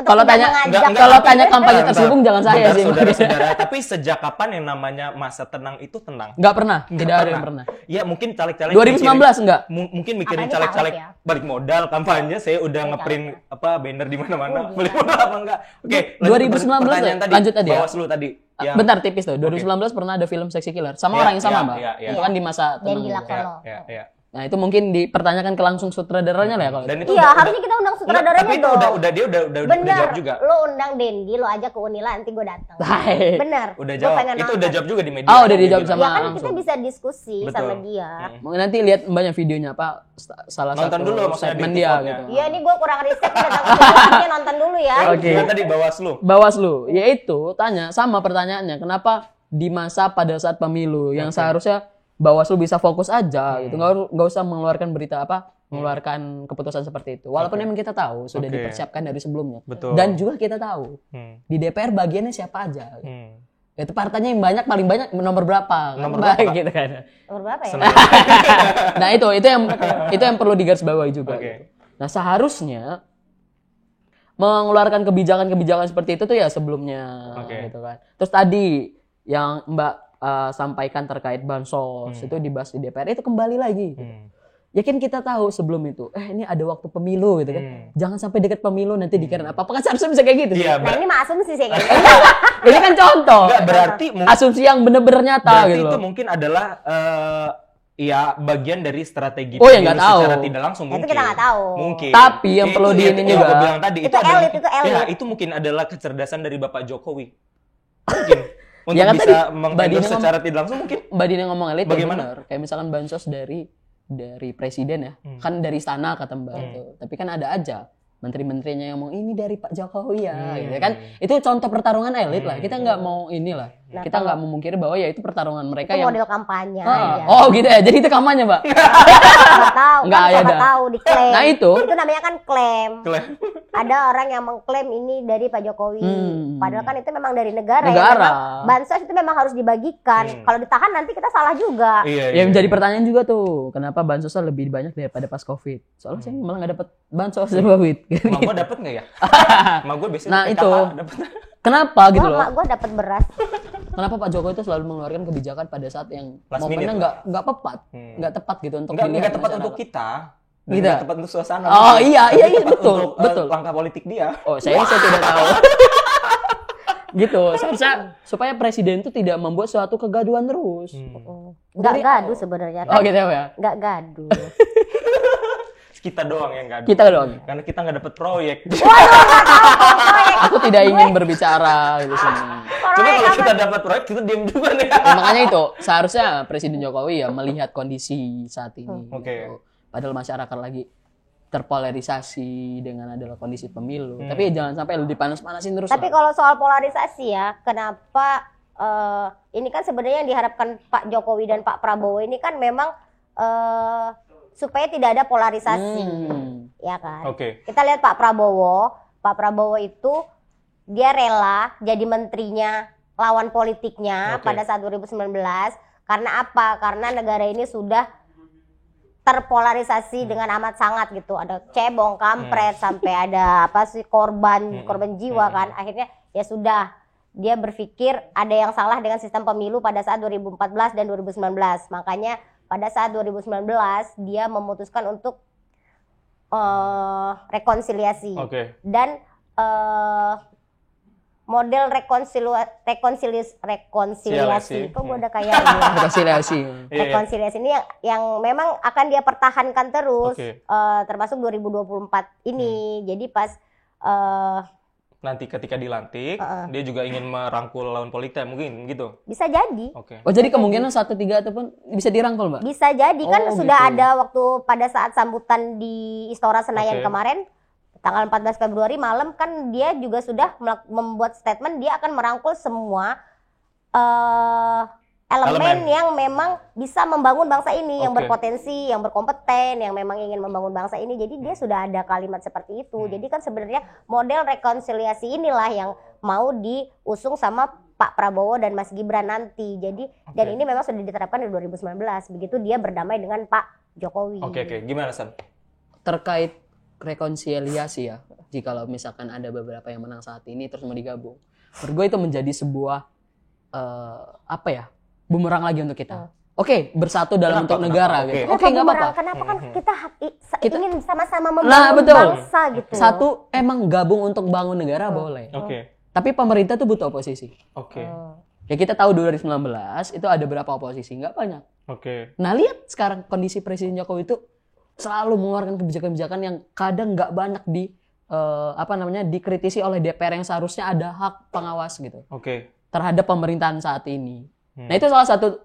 Kalau tanya kampanye terselubung jangan saya sih. Saudara-saudara, tapi sejak kapan yang namanya masa tenang itu tenang? Nggak pernah. Tidak ada yang pernah. Ya mungkin caleg-caleg 2019 enggak? Mungkin mikirin caleg-caleg balik modal kampanye, saya udah ngeprint banner di mana-mana. Balik modal apa enggak? 2019 lanjut tadi ya. Bawaslu tadi. Bentar tipis tuh. 2019 pernah ada film Sexy Killer sama orang yang sama, Mbak. Itu kan di masa tenang. Nah itu mungkin dipertanyakan ke langsung sutradaranya lah ya kalau. Dan itu harusnya kita undang sutradaranya tapi dong. Tapi dia udah jawab juga. Lo undang Dendi, lo ajak ke Unila, nanti gue datang. Bener. Udah jawab. Itu udah jawab juga di media. Oh udah dijawab sama. Ya kan kita bisa diskusi sama dia. Nanti lihat banyak videonya Pak. Salah nonton satu dulu segmen dia gitu. Iya ini gue kurang riset udah nonton dulu ya. Oke. Tadi Bawaslu, yaitu tanya sama pertanyaannya, kenapa di masa pada saat pemilu yang seharusnya Bawaslu bisa fokus aja gitu, nggak usah mengeluarkan mengeluarkan keputusan seperti itu. Walaupun memang kita tahu sudah dipersiapkan dari sebelumnya. Betul. Dan juga kita tahu di DPR bagiannya siapa aja. Gitu. Itu partainya yang paling banyak nomor berapa? Nomor berapa? Gitu kan. Nomor berapa ya? Nah itu yang perlu digarisbawahi juga. Gitu. Nah seharusnya mengeluarkan kebijakan-kebijakan seperti itu tuh ya sebelumnya, gitu kan. Terus tadi yang Mbak sampaikan terkait bansos itu dibahas di DPR itu kembali lagi. Gitu. Ya kan kita tahu sebelum itu, ini ada waktu pemilu gitu kan. Jangan sampai dekat pemilu nanti dikira apa kan seharusnya bisa kayak gitu. Iya, nah ini mah asumsi sih kayaknya. Ini kan contoh. Enggak, berarti asumsi yang benar-benar nyata berarti gitu. Itu mungkin adalah bagian dari strategi yang nggak tahu secara tidak langsung mungkin. Itu kita nggak tahu. Mungkin. Tapi yang perlu diinin juga. Yang bilang tadi itu elit. Ya, itu mungkin adalah kecerdasan dari Bapak Jokowi. Mungkin. Untuk ya kan bisa mengendorse secara tidak langsung mungkin. Mbak Dina ngomong elit bagaimana? Ya kayak misalkan bansos dari presiden ya. Kan dari istana kata Mbak itu. Tapi kan ada aja menteri-menterinya yang ngomong ini dari Pak Jokowi ya gitu kan. Itu contoh pertarungan elit lah. Kita nggak mau inilah. Kita nggak memungkiri bahwa ya itu pertarungan mereka itu yang model kampanye aja. Oh gitu ya. Jadi itu kampanye, Mbak. Nggak tahu. Nggak kan ada. Tahu diklaim. Nah itu namanya kan klaim. Ada orang yang mengklaim ini dari Pak Jokowi. Padahal kan itu memang dari negara. Ya, bansos itu memang harus dibagikan. Kalau ditahan nanti kita salah juga. Ya menjadi pertanyaan juga tuh, kenapa bansosnya lebih banyak daripada pas COVID? Soalnya saya malah nggak dapat bansos dari COVID. Mak gue dapet nggak ya? Mak gue biasanya itu. Kenapa gitu loh? Mak gue dapat beras. Kenapa Pak Jokowi itu selalu mengeluarkan kebijakan pada saat yang momennya nggak tepat, nggak tepat gitu untuk nggak tepat untuk kita. Gitu. Nggak tepat untuk suasana. Oh iya betul. Langkah politik dia. Oh saya tidak tahu. Gitu, seharusnya supaya presiden itu tidak membuat suatu kegaduhan terus. Nggak gaduh sebenarnya. Oh gitu ya? Nggak gaduh. Kita doang yang gaduh. Kita doang. Karena kita nggak dapat proyek. Aku tidak ingin berbicara gitu sini. Coba kalau kita dapat proyek kita diam juga nih. Makanya itu seharusnya Presiden Jokowi ya melihat kondisi saat ini. Gitu. Padahal masyarakat lagi terpolarisasi dengan adalah kondisi pemilu. Tapi jangan sampai dipanas-panasin terus. Tapi kalau soal polarisasi ya, kenapa ini kan sebenarnya yang diharapkan Pak Jokowi dan Pak Prabowo ini kan memang supaya tidak ada polarisasi, ya kan? Kita lihat Pak Prabowo itu dia rela jadi menterinya lawan politiknya pada saat 2019 karena apa? Karena negara ini sudah terpolarisasi dengan amat sangat gitu. Ada cebong, kampret, sampai ada korban jiwa kan. Akhirnya ya sudah, dia berpikir ada yang salah dengan sistem pemilu pada saat 2014 dan 2019. Makanya pada saat 2019 dia memutuskan untuk rekonsiliasi. Dan model rekonsiliasi kok gue udah kayak rekonsiliasi ini yang memang akan dia pertahankan terus termasuk 2024 ini. Jadi pas nanti ketika dilantik dia juga ingin merangkul lawan politik mungkin gitu. Bisa jadi. Oh jadi kemungkinan 1-3 ataupun bisa dirangkul, Mbak? Bisa jadi kan sudah gitu. Ada waktu pada saat sambutan di Istora Senayan kemarin tanggal 14 Februari malam kan dia juga sudah membuat statement dia akan merangkul semua elemen yang memang bisa membangun bangsa ini, yang berpotensi, yang berkompeten, yang memang ingin membangun bangsa ini. Jadi dia sudah ada kalimat seperti itu. Jadi kan sebenarnya model rekonsiliasi inilah yang mau diusung sama Pak Prabowo dan Mas Gibran nanti. Jadi dan ini memang sudah diterapkan di 2019. Begitu dia berdamai dengan Pak Jokowi. Gimana San? Terkait rekonsiliasi ya, jikalau misalkan ada beberapa yang menang saat ini terus mau digabung, menurut gue itu menjadi sebuah bumerang lagi untuk kita. Bersatu dalam untuk negara gitu. Nggak apa-apa. Kenapa kan kita ingin sama-sama membangun bangsa gitu. Satu emang gabung untuk bangun negara boleh. Tapi pemerintah tuh butuh oposisi. Ya kita tahu 2019 itu ada berapa oposisi, nggak banyak. Nah lihat sekarang kondisi Presiden Jokowi itu selalu mengeluarkan kebijakan-kebijakan yang kadang nggak banyak dikritisi oleh DPR yang seharusnya ada hak pengawas gitu. Terhadap pemerintahan saat ini. Nah itu salah satu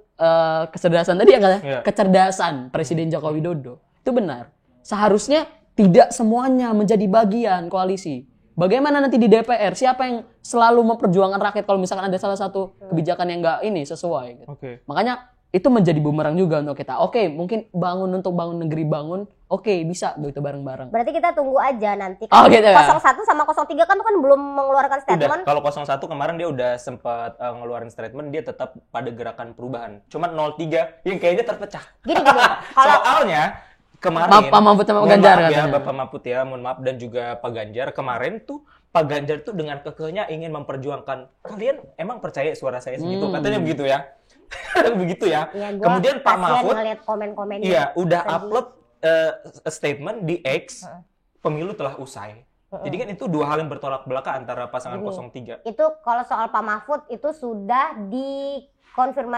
kecerdasan tadi ya katanya, kecerdasan Presiden Joko Widodo. Itu benar. Seharusnya tidak semuanya menjadi bagian koalisi. Bagaimana nanti di DPR? Siapa yang selalu memperjuangkan rakyat kalau misalkan ada salah satu kebijakan yang nggak sesuai? Gitu. Makanya itu menjadi bumerang juga untuk kita. Mungkin bangun negeri bisa gitu bareng-bareng. Berarti kita tunggu aja nanti. Gitu 01 sama 03 kan belum mengeluarkan statement. Kalau 01 kemarin dia udah sempat ngeluarin statement, dia tetap pada gerakan perubahan. Cuman 03 yang kayaknya terpecah. Gini. Soalnya kemarin Pak Mahfud sama Ganjar ya, Bapak Mahfud ya, mohon maaf, dan juga Pak Ganjar kemarin tuh Pak Ganjar tuh dengan kekehnya ingin memperjuangkan, kalian emang percaya suara saya segitu, katanya begitu ya. Begitu ya. Kemudian Pak Mahfud ngeliat komen-komennya. Iya, udah upload statement di X, pemilu telah usai. Jadi kan itu dua hal yang bertolak belakang antara pasangan 03. Itu kalau soal Pak Mahfud itu sudah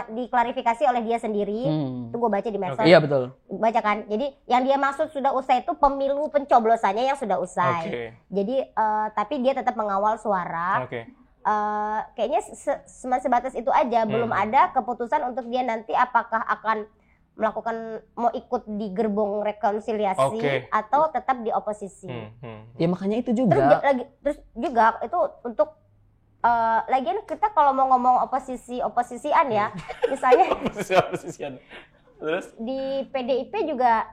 diklarifikasi oleh dia sendiri. Itu gue baca di medsos. Iya betul. Baca kan. Jadi yang dia maksud sudah usai itu pemilu pencoblosannya yang sudah usai. Jadi tapi dia tetap mengawal suara. Kayaknya sebatas itu aja. Belum ada keputusan untuk dia nanti apakah akan melakukan mau ikut di gerbong rekonsiliasi atau tetap di oposisi. Ya makanya itu juga. Terus juga itu untuk lagian kita kalau mau ngomong oposisian ya, misalnya oposisian. Terus di PDIP juga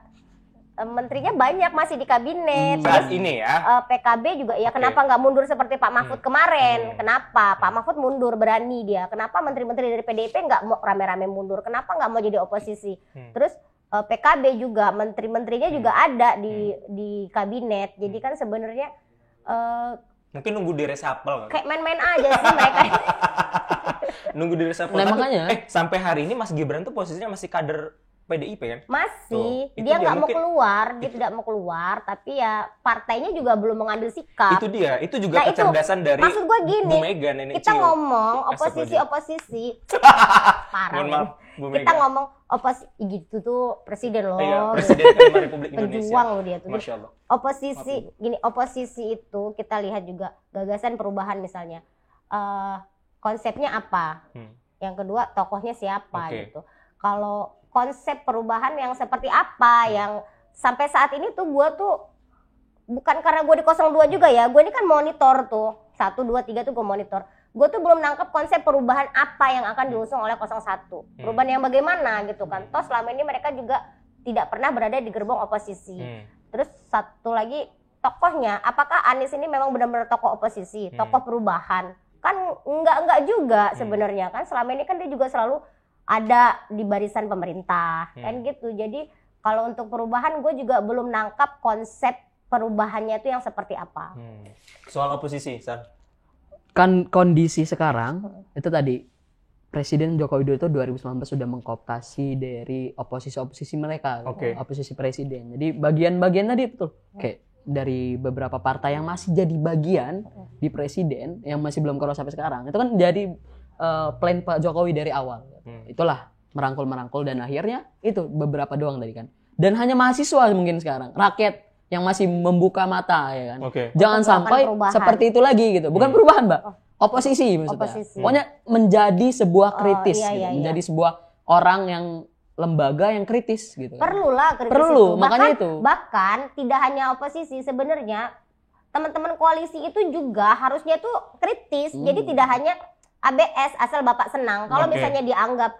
menterinya banyak masih di kabinet. Saat ini ya. PKB juga ya kenapa nggak mundur seperti Pak Mahfud kemarin? Kenapa Pak Mahfud mundur berani dia? Kenapa menteri-menteri dari PDIP nggak mau rame-rame mundur? Kenapa nggak mau jadi oposisi? Terus PKB juga menteri-menterinya juga ada di kabinet. Jadi kan sebenarnya mungkin nunggu di reshuffle. Kayak main-main aja sih mereka. Nunggu di reshuffle. Nah, makanya sampai hari ini Mas Gibran tuh posisinya masih kader PDIP kan? Masih. Dia nggak mau keluar, dia tidak mau keluar, tapi ya partainya juga belum mengambil sikap. Itu dia, itu juga kecerdasan dari maksud gue gini, Bu Mega, Nenek kita Cio. ngomong oposisi. Parah. Mohon maaf, Bu Mega. Kita ngomong oposisi gitu tuh presiden loh. Iya, presiden kelima Republik Indonesia. Pejuang loh dia tuh. Masya Allah. Oposisi itu kita lihat juga gagasan perubahan misalnya. Konsepnya apa? Yang kedua tokohnya siapa gitu. Kalau konsep perubahan yang seperti apa yang sampai saat ini tuh gue tuh bukan karena gue di 02 juga ya, gue ini kan monitor tuh 1, 2, 3 tuh gue monitor. Gue tuh belum nangkep konsep perubahan apa yang akan diusung oleh 01. Perubahan yang bagaimana gitu kan. Toh selama ini mereka juga tidak pernah berada di gerbong oposisi. Terus satu lagi tokohnya, apakah Anies ini memang benar-benar tokoh oposisi, tokoh perubahan? Kan enggak juga sebenarnya kan. Selama ini kan dia juga selalu ada di barisan pemerintah kan gitu. Jadi kalau untuk perubahan gue juga belum nangkap konsep perubahannya itu yang seperti apa. Soal oposisi, San. Kan kondisi sekarang itu tadi Presiden Joko Widodo itu 2019 sudah mengkooptasi dari oposisi mereka, oposisi presiden. Jadi bagian-bagian tadi betul. Kayak dari beberapa partai yang masih jadi bagian di presiden yang masih belum keluar sampai sekarang. Itu kan jadi plan Pak Jokowi dari awal. Itulah merangkul dan akhirnya itu beberapa doang tadi kan. Dan hanya mahasiswa mungkin sekarang, rakyat yang masih membuka mata ya kan. Jangan sampai perubahan seperti itu lagi gitu. Bukan perubahan, Mbak. Oposisi maksudnya. Pokoknya menjadi sebuah kritis gitu. Menjadi sebuah orang yang lembaga yang kritis gitu. Perlulah kritis. Perlu, itu. Makanya itu. Bahkan tidak hanya oposisi, sebenarnya teman-teman koalisi itu juga harusnya tuh kritis. Jadi tidak hanya ABS asal Bapak senang. Kalau misalnya dianggap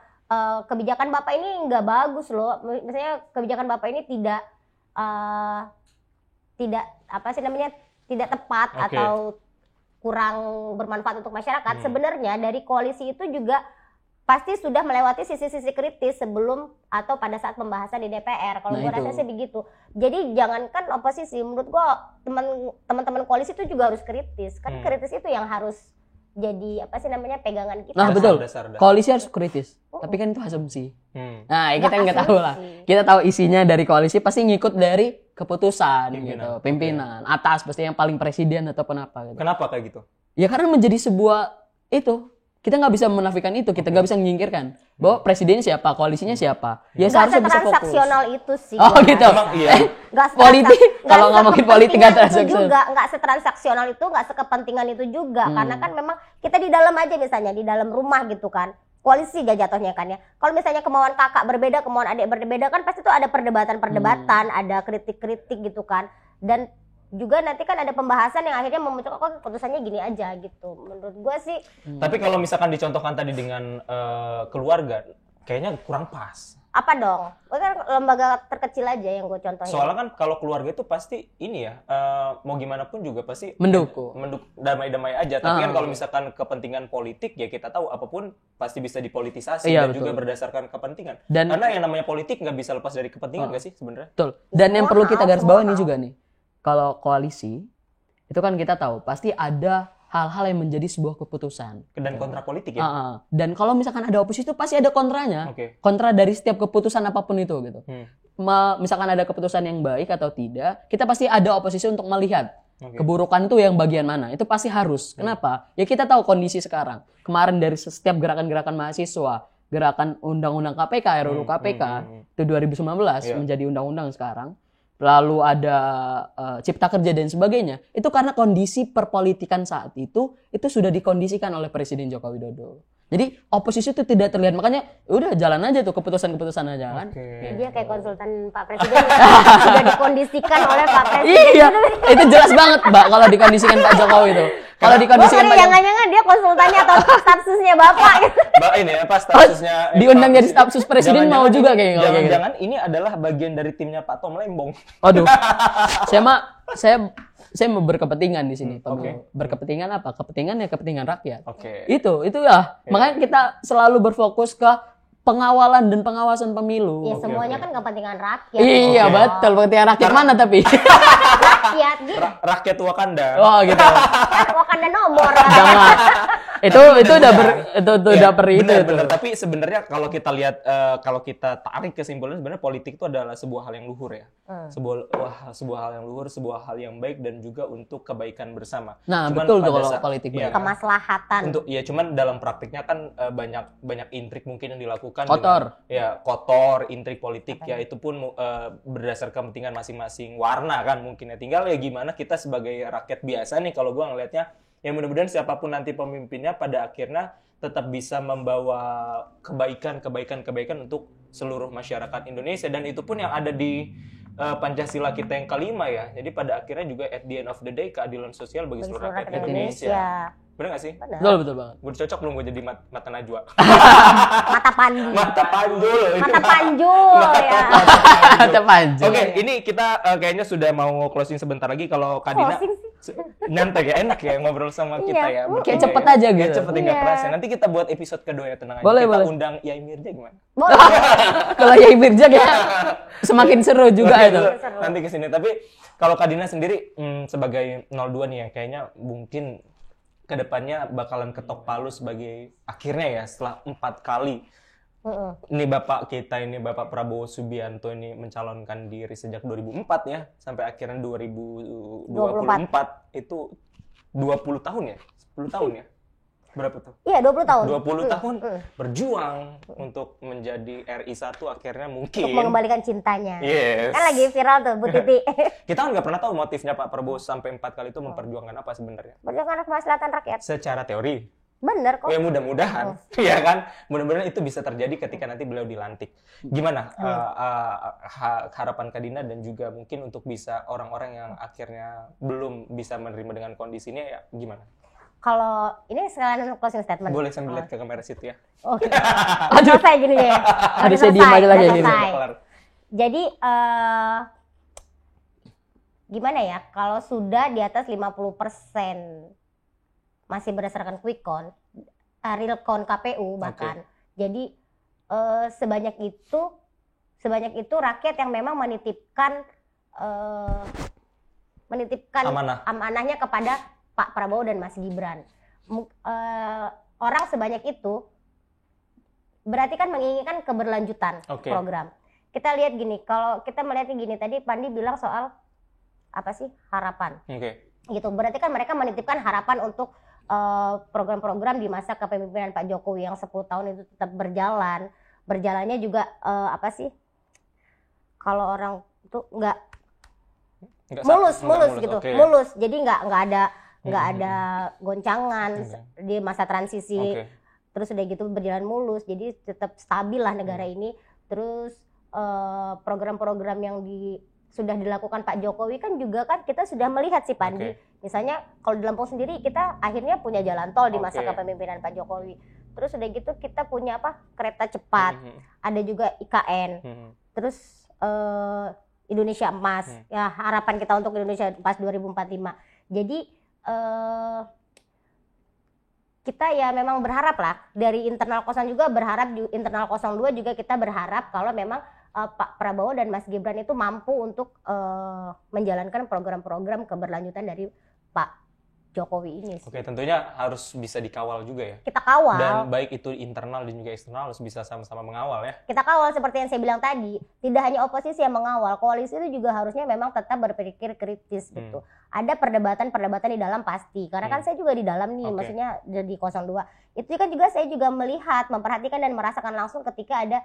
kebijakan Bapak ini nggak bagus loh. Misalnya kebijakan Bapak ini tidak tidak tepat atau kurang bermanfaat untuk masyarakat. Sebenarnya dari koalisi itu juga pasti sudah melewati sisi-sisi kritis sebelum atau pada saat pembahasan di DPR. Kalau gue rasa sih begitu. Jadi jangankan oposisi, menurut gue teman-teman koalisi itu juga harus kritis. Kan kritis itu yang harus jadi pegangan kita. Nah betul, koalisi harus kritis, tapi kan itu asumsi. Nah kita nggak tahu lah. Kita tahu isinya dari koalisi pasti ngikut dari keputusan gitu, pimpinan atas pasti yang paling presiden ataupun apa. Gitu. Kenapa kayak gitu? Ya karena menjadi sebuah itu kita nggak bisa menafikan itu, kita nggak bisa menyingkirkan bahwa presiden siapa, koalisinya siapa. Ya Nggak seharusnya bisa fokus. setransaksional itu sih. Oh gua gitu. Emang iya. Politik, kalau ngomongin politik nggak transaksional. Juga nggak setransaksional itu, nggak sekepentingan itu juga. Karena kan memang kita di dalam aja misalnya di dalam rumah gitu kan. Koalisi jatuhnya kan ya. Kalau misalnya kemauan kakak berbeda, kemauan adik berbeda kan pasti tuh ada perdebatan, ada kritik-kritik gitu kan. Dan juga nanti kan ada pembahasan yang akhirnya memunculkan kok keputusannya gini aja gitu. Menurut gue sih. Tapi kalau misalkan dicontohkan tadi dengan keluarga, kayaknya kurang pas. Apa dong? Gue kan lembaga terkecil aja yang gue contohin. Soalnya kan kalau keluarga itu pasti ini ya, mau gimana pun juga pasti mendukung damai-damai aja. Tapi kan kalau misalkan kepentingan politik ya kita tahu apapun pasti bisa dipolitisasi dan juga berdasarkan kepentingan. Karena yang namanya politik nggak bisa lepas dari kepentingan nggak sih sebenarnya? Betul. Dan yang perlu kita garis bawahi juga nih, kalau koalisi itu kan kita tahu pasti ada hal-hal yang menjadi sebuah keputusan dan kontra politik ya. Dan kalau misalkan ada oposisi itu pasti ada kontranya. Kontra dari setiap keputusan apapun itu gitu. Misalkan ada keputusan yang baik atau tidak, kita pasti ada oposisi untuk melihat keburukan itu yang bagian mana. Itu pasti harus. Kenapa? Ya kita tahu kondisi sekarang. Kemarin dari setiap gerakan-gerakan mahasiswa, gerakan undang-undang KPK, RUU KPK itu 2019 menjadi undang-undang sekarang. Lalu ada cipta kerja dan sebagainya, itu karena kondisi perpolitikan saat itu sudah dikondisikan oleh Presiden Joko Widodo. Jadi oposisi itu tidak terlihat, makanya udah jalan aja tuh keputusan aja kan. Dia kayak konsultan Pak Presiden sudah dikondisikan oleh Pak Presiden. Iya, itu jelas banget Mbak kalau dikondisikan Pak Jokowi itu. Kalau dikondisikan Pak jangan-jangan dia konsultannya atau stafsusnya Bapak gitu. Mbak ini apa stafsusnya diundang jadi stafsus presiden mau juga kayaknya. Jangan-jangan ini adalah bagian dari timnya Pak Tom Lembong. Aduh. Saya mau berkepentingan di sini. Berkepentingan apa? Kepentingan rakyat. Itu ya. Makanya kita selalu berfokus ke pengawalan dan pengawasan pemilu. Ya semuanya kan kepentingan rakyat. Iya betul, kepentingan rakyat mana tapi? Rakyat gitu. Rakyat Wakanda. Oh gitu. Kan Wakanda nomor. Jangan. Itu udah benar. Tapi sebenarnya kalau kita lihat kalau kita tarik kesimpulannya sebenarnya politik itu adalah sebuah hal yang luhur ya. Sebuah hal yang luhur, sebuah hal yang baik dan juga untuk kebaikan bersama. Nah, betul tuh kalau politik ya, kemaslahatan. Cuman dalam praktiknya kan banyak intrik mungkin yang dilakukan kotor, intrik politik ya itu pun berdasarkan kepentingan masing-masing warna kan mungkin ya. Tinggal ya gimana kita sebagai rakyat biasa nih kalau gua ngelihatnya ya mudah-mudahan siapapun nanti pemimpinnya pada akhirnya tetap bisa membawa kebaikan untuk seluruh masyarakat Indonesia dan itu pun yang ada di Pancasila kita yang kelima ya. Jadi pada akhirnya juga at the end of the day keadilan sosial bagi seluruh rakyat Indonesia. Bener gak sih? Betul banget. Gue cocok belum gue jadi mata najwa. Mata panjul. Mata panjul ya. Mata panjul. Oke, ini kita kayaknya sudah mau closing sebentar lagi. Kalau Kak Dina nyantai ya, enak ya ngobrol sama kita ya. Kayak cepet aja gitu. Cepet nggak kerasa. Nanti kita buat episode kedua ya, tenang aja. Boleh. Kita undang Yai Mirja gimana? Kalau Yai Mirja kayak semakin seru juga itu. Nanti kesini. Tapi kalau Kak Dina sendiri sebagai 02 nih ya, kayaknya mungkin kedepannya bakalan ketok palu sebagai akhirnya ya setelah 4 kali ini Bapak Prabowo Subianto ini mencalonkan diri sejak 2004 ya sampai akhirnya 2024 itu 20 tahun ya 10 tahun ya berapa tuh? Iya 20 tahun 20 tahun berjuang untuk menjadi RI 1 akhirnya mungkin untuk mengembalikan cintanya. Yes. Kan lagi viral tuh Bu Titi. Kita kan nggak pernah tahu motifnya Pak Prabowo sampai 4 kali itu memperjuangkan apa sebenarnya. Memperjuangkan kemaslahatan rakyat. Secara teori. Bener kok. Ya mudah-mudahan, ya kan. Mudah-mudahan itu bisa terjadi ketika nanti beliau dilantik. Gimana harapan Kak Dina dan juga mungkin untuk bisa orang-orang yang akhirnya belum bisa menerima dengan kondisinya ya gimana? Kalau ini sekalian closing statement. Boleh sambil lihat ke kamera situ ya. Oke. Aduh, selesai gini ya. Aduh, saya diem aja lagi gini. Jadi gimana ya? Kalau sudah di atas 50% masih berdasarkan quick count, real count KPU bahkan. Jadi sebanyak itu rakyat yang memang menitipkan amanahnya kepada Pak Prabowo dan Mas Gibran. Orang sebanyak itu berarti kan menginginkan keberlanjutan program. Kita lihat gini, kalau kita melihatnya gini tadi Pandi bilang soal apa sih harapan. Gitu. Berarti kan mereka menitipkan harapan untuk program-program di masa kepemimpinan Pak Jokowi yang 10 tahun itu tetap berjalan. Berjalannya juga kalau orang itu nggak mulus gitu, okay. Mulus. Jadi nggak ada goncangan di masa transisi. Terus udah gitu berjalan mulus. Jadi tetap stabil lah negara ini. Terus program-program yang sudah dilakukan Pak Jokowi kan juga kan kita sudah melihat sih Pandi. Misalnya kalau di Lampung sendiri kita akhirnya punya jalan tol di masa kepemimpinan Pak Jokowi. Terus udah gitu kita punya kereta cepat. Ada juga IKN. Terus Indonesia Emas. Ya harapan kita untuk Indonesia Emas 2045. Jadi kita ya memang berharap lah dari internal 02 juga berharap di internal 02 juga kita berharap kalau memang Pak Prabowo dan Mas Gibran itu mampu untuk menjalankan program-program keberlanjutan dari Pak Jokowi ini. Oke, tentunya harus bisa dikawal juga ya. Kita kawal. Dan baik itu internal dan juga eksternal harus bisa sama-sama mengawal ya. Kita kawal seperti yang saya bilang tadi. Tidak hanya oposisi yang mengawal, koalisi itu juga harusnya memang tetap berpikir kritis gitu. Ada perdebatan-perdebatan di dalam pasti. Karena kan saya juga di dalam nih, maksudnya di 02. Itu kan juga saya juga melihat, memperhatikan dan merasakan langsung ketika ada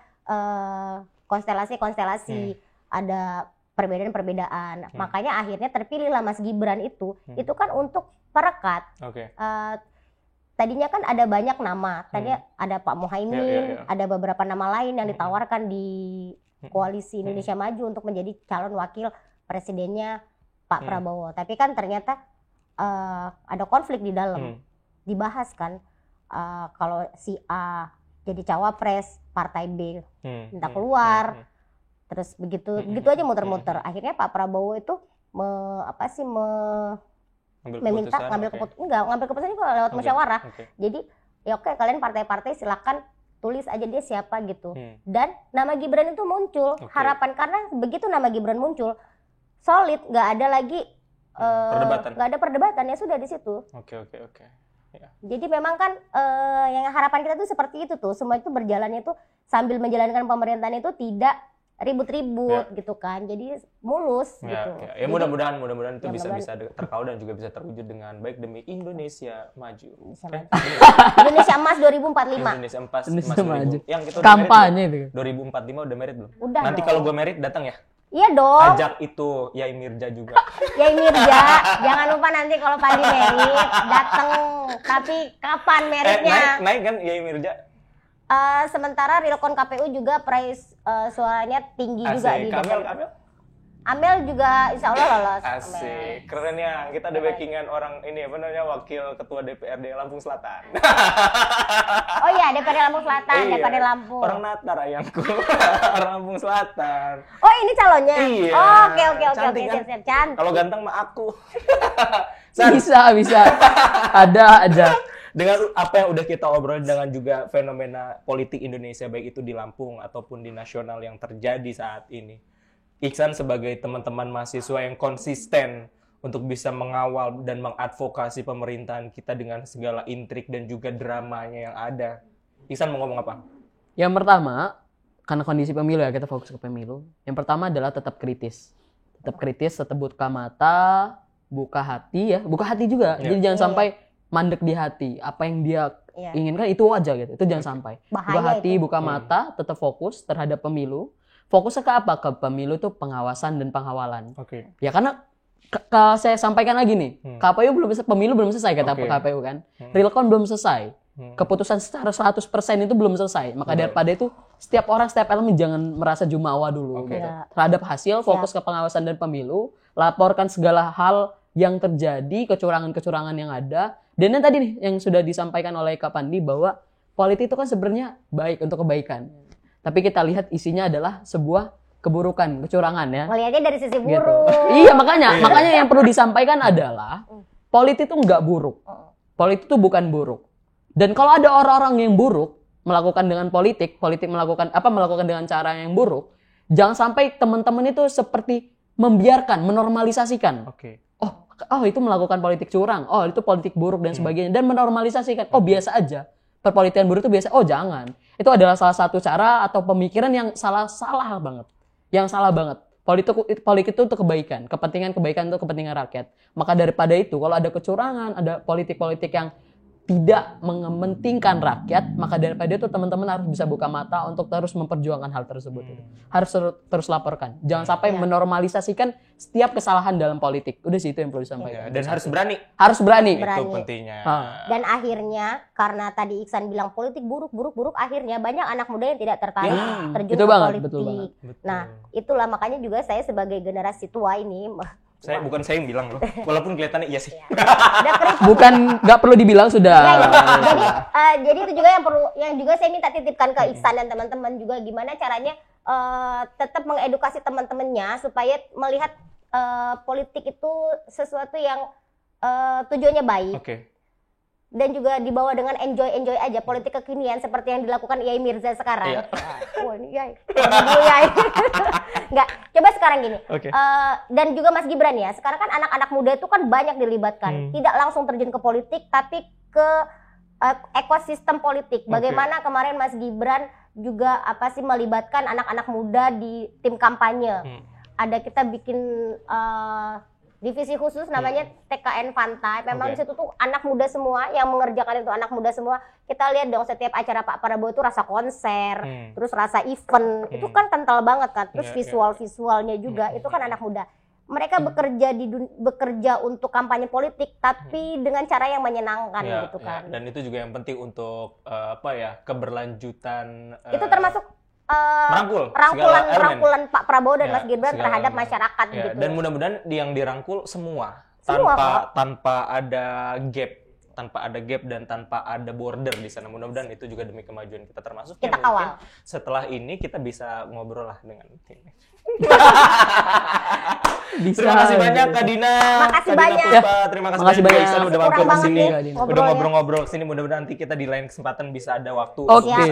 konstelasi-konstelasi, ada perbedaan-perbedaan. Makanya akhirnya terpilihlah Mas Gibran itu kan untuk perekat. Tadinya kan ada banyak nama. Tadinya ada Pak Muhaimin, ada beberapa nama lain yang ditawarkan di koalisi Indonesia Maju untuk menjadi calon wakil presidennya Pak Prabowo. Tapi kan ternyata ada konflik di dalam. Dibahas kan kalau si A jadi cawapres, partai B minta keluar. Terus begitu aja muter-muter. Akhirnya Pak Prabowo itu ngambil keputusan juga lewat musyawarah. Jadi ya oke, kalian partai-partai silakan tulis aja dia siapa gitu. Dan nama Gibran itu muncul. Harapan karena begitu nama Gibran muncul solid, nggak ada lagi nggak ada perdebatan, ya sudah di situ. Oke. Ya. Jadi memang kan yang harapan kita tuh seperti itu tuh, semua itu berjalannya tuh sambil menjalankan pemerintahan itu tidak ribut-ribut gitu kan, jadi mulus gitu. Ya mudah-mudahan itu bisa terkawal dan juga bisa terwujud dengan baik demi Indonesia Maju. Indonesia Emas 2045. Indonesia Emas Maju. Yang kita kampanye itu. 2045 udah merit belum? Udah. Nanti kalau gue merit datang ya. Iya dong. Ajak itu Yai Mirja juga. Yai Mirja, jangan lupa nanti kalau Pandi merit datang. Tapi kapan meritnya? Naik kan Yai Mirja? Sementara Realkon KPU juga price suaranya tinggi juga di Amel juga insya Allah lolos. Asik, keren ya. Kita ada backingan orang ini wakil ketua DPRD Lampung Selatan. Oh iya, DPRD Lampung Selatan, DPRD Lampung. Orang Natar ayangku. Orang Lampung Selatan. Oh ini calonnya? Iya. Oh, oke, siap. Cantik. Kalau ganteng mah aku. Bisa. Ada aja. Dengan apa yang udah kita obrolin dengan juga fenomena politik Indonesia baik itu di Lampung ataupun di nasional yang terjadi saat ini. Iksan sebagai teman-teman mahasiswa yang konsisten untuk bisa mengawal dan mengadvokasi pemerintahan kita dengan segala intrik dan juga dramanya yang ada. Iksan mau ngomong apa? Yang pertama, karena kondisi pemilu ya, kita fokus ke pemilu. Yang pertama adalah tetap kritis. Tetap buka mata, buka hati ya. Buka hati juga. Jadi jangan sampai mandek di hati. Apa yang dia inginkan itu aja gitu. Itu jangan sampai. Buka hati, buka mata, tetap fokus terhadap pemilu. Fokusnya ke apa? Ke pemilu itu pengawasan dan penghawalan. Ya karena saya sampaikan lagi nih, pemilu belum selesai kata KPU kan. Realkon belum selesai. Keputusan secara 100% itu belum selesai. Maka daripada itu setiap elemen jangan merasa jumawa dulu gitu. Terhadap hasil, fokus ke pengawasan dan pemilu, laporkan segala hal yang terjadi, kecurangan-kecurangan yang ada. Dan yang tadi nih yang sudah disampaikan oleh Kak Pandi bahwa politik itu kan sebenarnya baik untuk kebaikan. Tapi kita lihat isinya adalah sebuah keburukan, kecurangan ya. Melihatnya dari sisi buruk. Gitu. Iya, makanya yang perlu disampaikan adalah politik itu nggak buruk. Politik itu bukan buruk. Dan kalau ada orang-orang yang buruk melakukan dengan politik melakukan dengan cara yang buruk, jangan sampai teman-teman itu seperti membiarkan, menormalisasikan. Oh, itu melakukan politik curang. Oh, itu politik buruk dan sebagainya, dan menormalisasikan. Oh, biasa aja. Perpolitikan buruk itu biasa. Oh, jangan. Itu adalah salah satu cara atau pemikiran yang salah banget. Yang salah banget. Politik itu untuk kebaikan. Kepentingan kebaikan itu kepentingan rakyat. Maka daripada itu, kalau ada kecurangan, ada politik-politik yang tidak mementingkan rakyat, maka daripada itu teman-teman harus bisa buka mata untuk terus memperjuangkan hal tersebut. Harus terus laporkan. Jangan sampai menormalisasikan setiap kesalahan dalam politik. Udah sih itu yang perlu disampaikan. Dan harus berani. Harus berani. Itu pentingnya. Dan akhirnya karena tadi Iksan bilang politik buruk, akhirnya banyak anak muda yang tidak tertarik terjun ke politik. Betul banget. Nah, itulah makanya juga saya sebagai generasi tua ini Bukan saya yang bilang loh, walaupun kelihatannya iya sih. Bukan nggak perlu dibilang sudah. Jadi itu juga yang juga saya minta titipkan ke Iksan dan teman-teman juga gimana caranya tetap mengedukasi teman-temannya supaya melihat politik itu sesuatu yang tujuannya baik. Dan juga dibawa dengan enjoy aja politik kekinian seperti yang dilakukan Yai Mirza sekarang. Wah ini Yai. Enggak, coba sekarang gini. Dan juga Mas Gibran ya, sekarang kan anak-anak muda itu kan banyak dilibatkan. Tidak langsung terjun ke politik, tapi ke ekosistem politik. Bagaimana kemarin Mas Gibran juga melibatkan anak-anak muda di tim kampanye. Ada kita bikin divisi khusus namanya TKN Pantai. Memang di situ tuh anak muda semua yang mengerjakan itu anak muda semua. Kita lihat dong setiap acara Pak Prabowo itu rasa konser, terus rasa event. Itu kan kental banget kan. Terus visualnya juga itu kan anak muda. Mereka bekerja untuk kampanye politik tapi dengan cara yang menyenangkan gitu kan. Dan itu juga yang penting untuk keberlanjutan itu termasuk rangkulan Pak Prabowo dan Mas Gibran terhadap masyarakat gitu. Dan mudah-mudahan yang dirangkul semua tanpa ada gap dan tanpa ada border di sana. Mudah-mudahan itu juga demi kemajuan kita, termasuk kita kawal. Setelah ini kita bisa ngobrol lah dengan tim. Terima kasih banyak Kak Dina. Makasih banyak. Terima kasih banyak Iksan udah mampir ke sini. Udah ya. ngobrol-ngobrol sini. Mudah-mudahan nanti kita di lain kesempatan bisa ada waktu.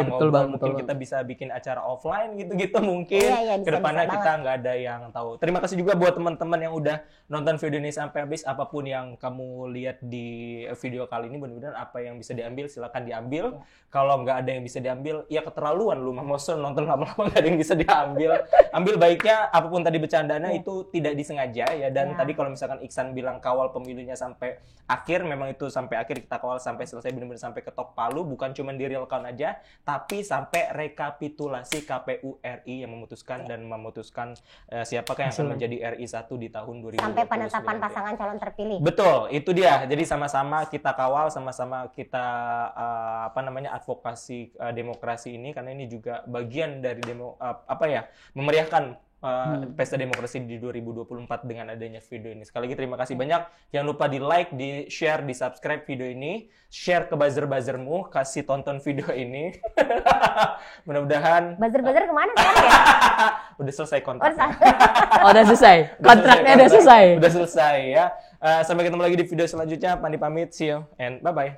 Betul banget. Mungkin kita bisa bikin acara offline gitu-gitu mungkin. Kedepannya kita nggak ada yang tahu. Terima kasih juga buat teman-teman yang udah nonton video ini sampai habis. Apapun yang kamu lihat di video kali ini, mudah-mudahan apa yang bisa diambil silakan diambil. Kalau nggak ada yang bisa diambil, ya keterlaluan lu mau nonton lama-lama nggak ada yang bisa diambil. Ambil baiknya, apapun tadi bercandanya itu tidak disengaja ya. Dan tadi kalau misalkan Iksan bilang kawal pemilunya sampai akhir, memang itu sampai akhir kita kawal sampai selesai, benar-benar sampai ketok palu, bukan cuma di real count aja, tapi sampai rekapitulasi KPU RI yang memutuskan siapakah yang akan menjadi RI 1 di tahun 2029. Sampai penetapan pasangan calon terpilih. Betul, itu dia. Jadi sama-sama kita kawal, sama-sama kita advokasi demokrasi ini, karena ini juga bagian dari memeriahkan pesta demokrasi di 2024 dengan adanya video ini. Sekali lagi terima kasih banyak. Jangan lupa di like, di share, di subscribe video ini, share ke buzzer-buzzermu, kasih tonton video ini. Mudah-mudahan buzzer kemana sekarang ya? Udah selesai kontraknya. Udah selesai. Kontraknya udah selesai. Udah selesai ya. Sampai ketemu lagi di video selanjutnya. Pandi pamit, see you and bye-bye.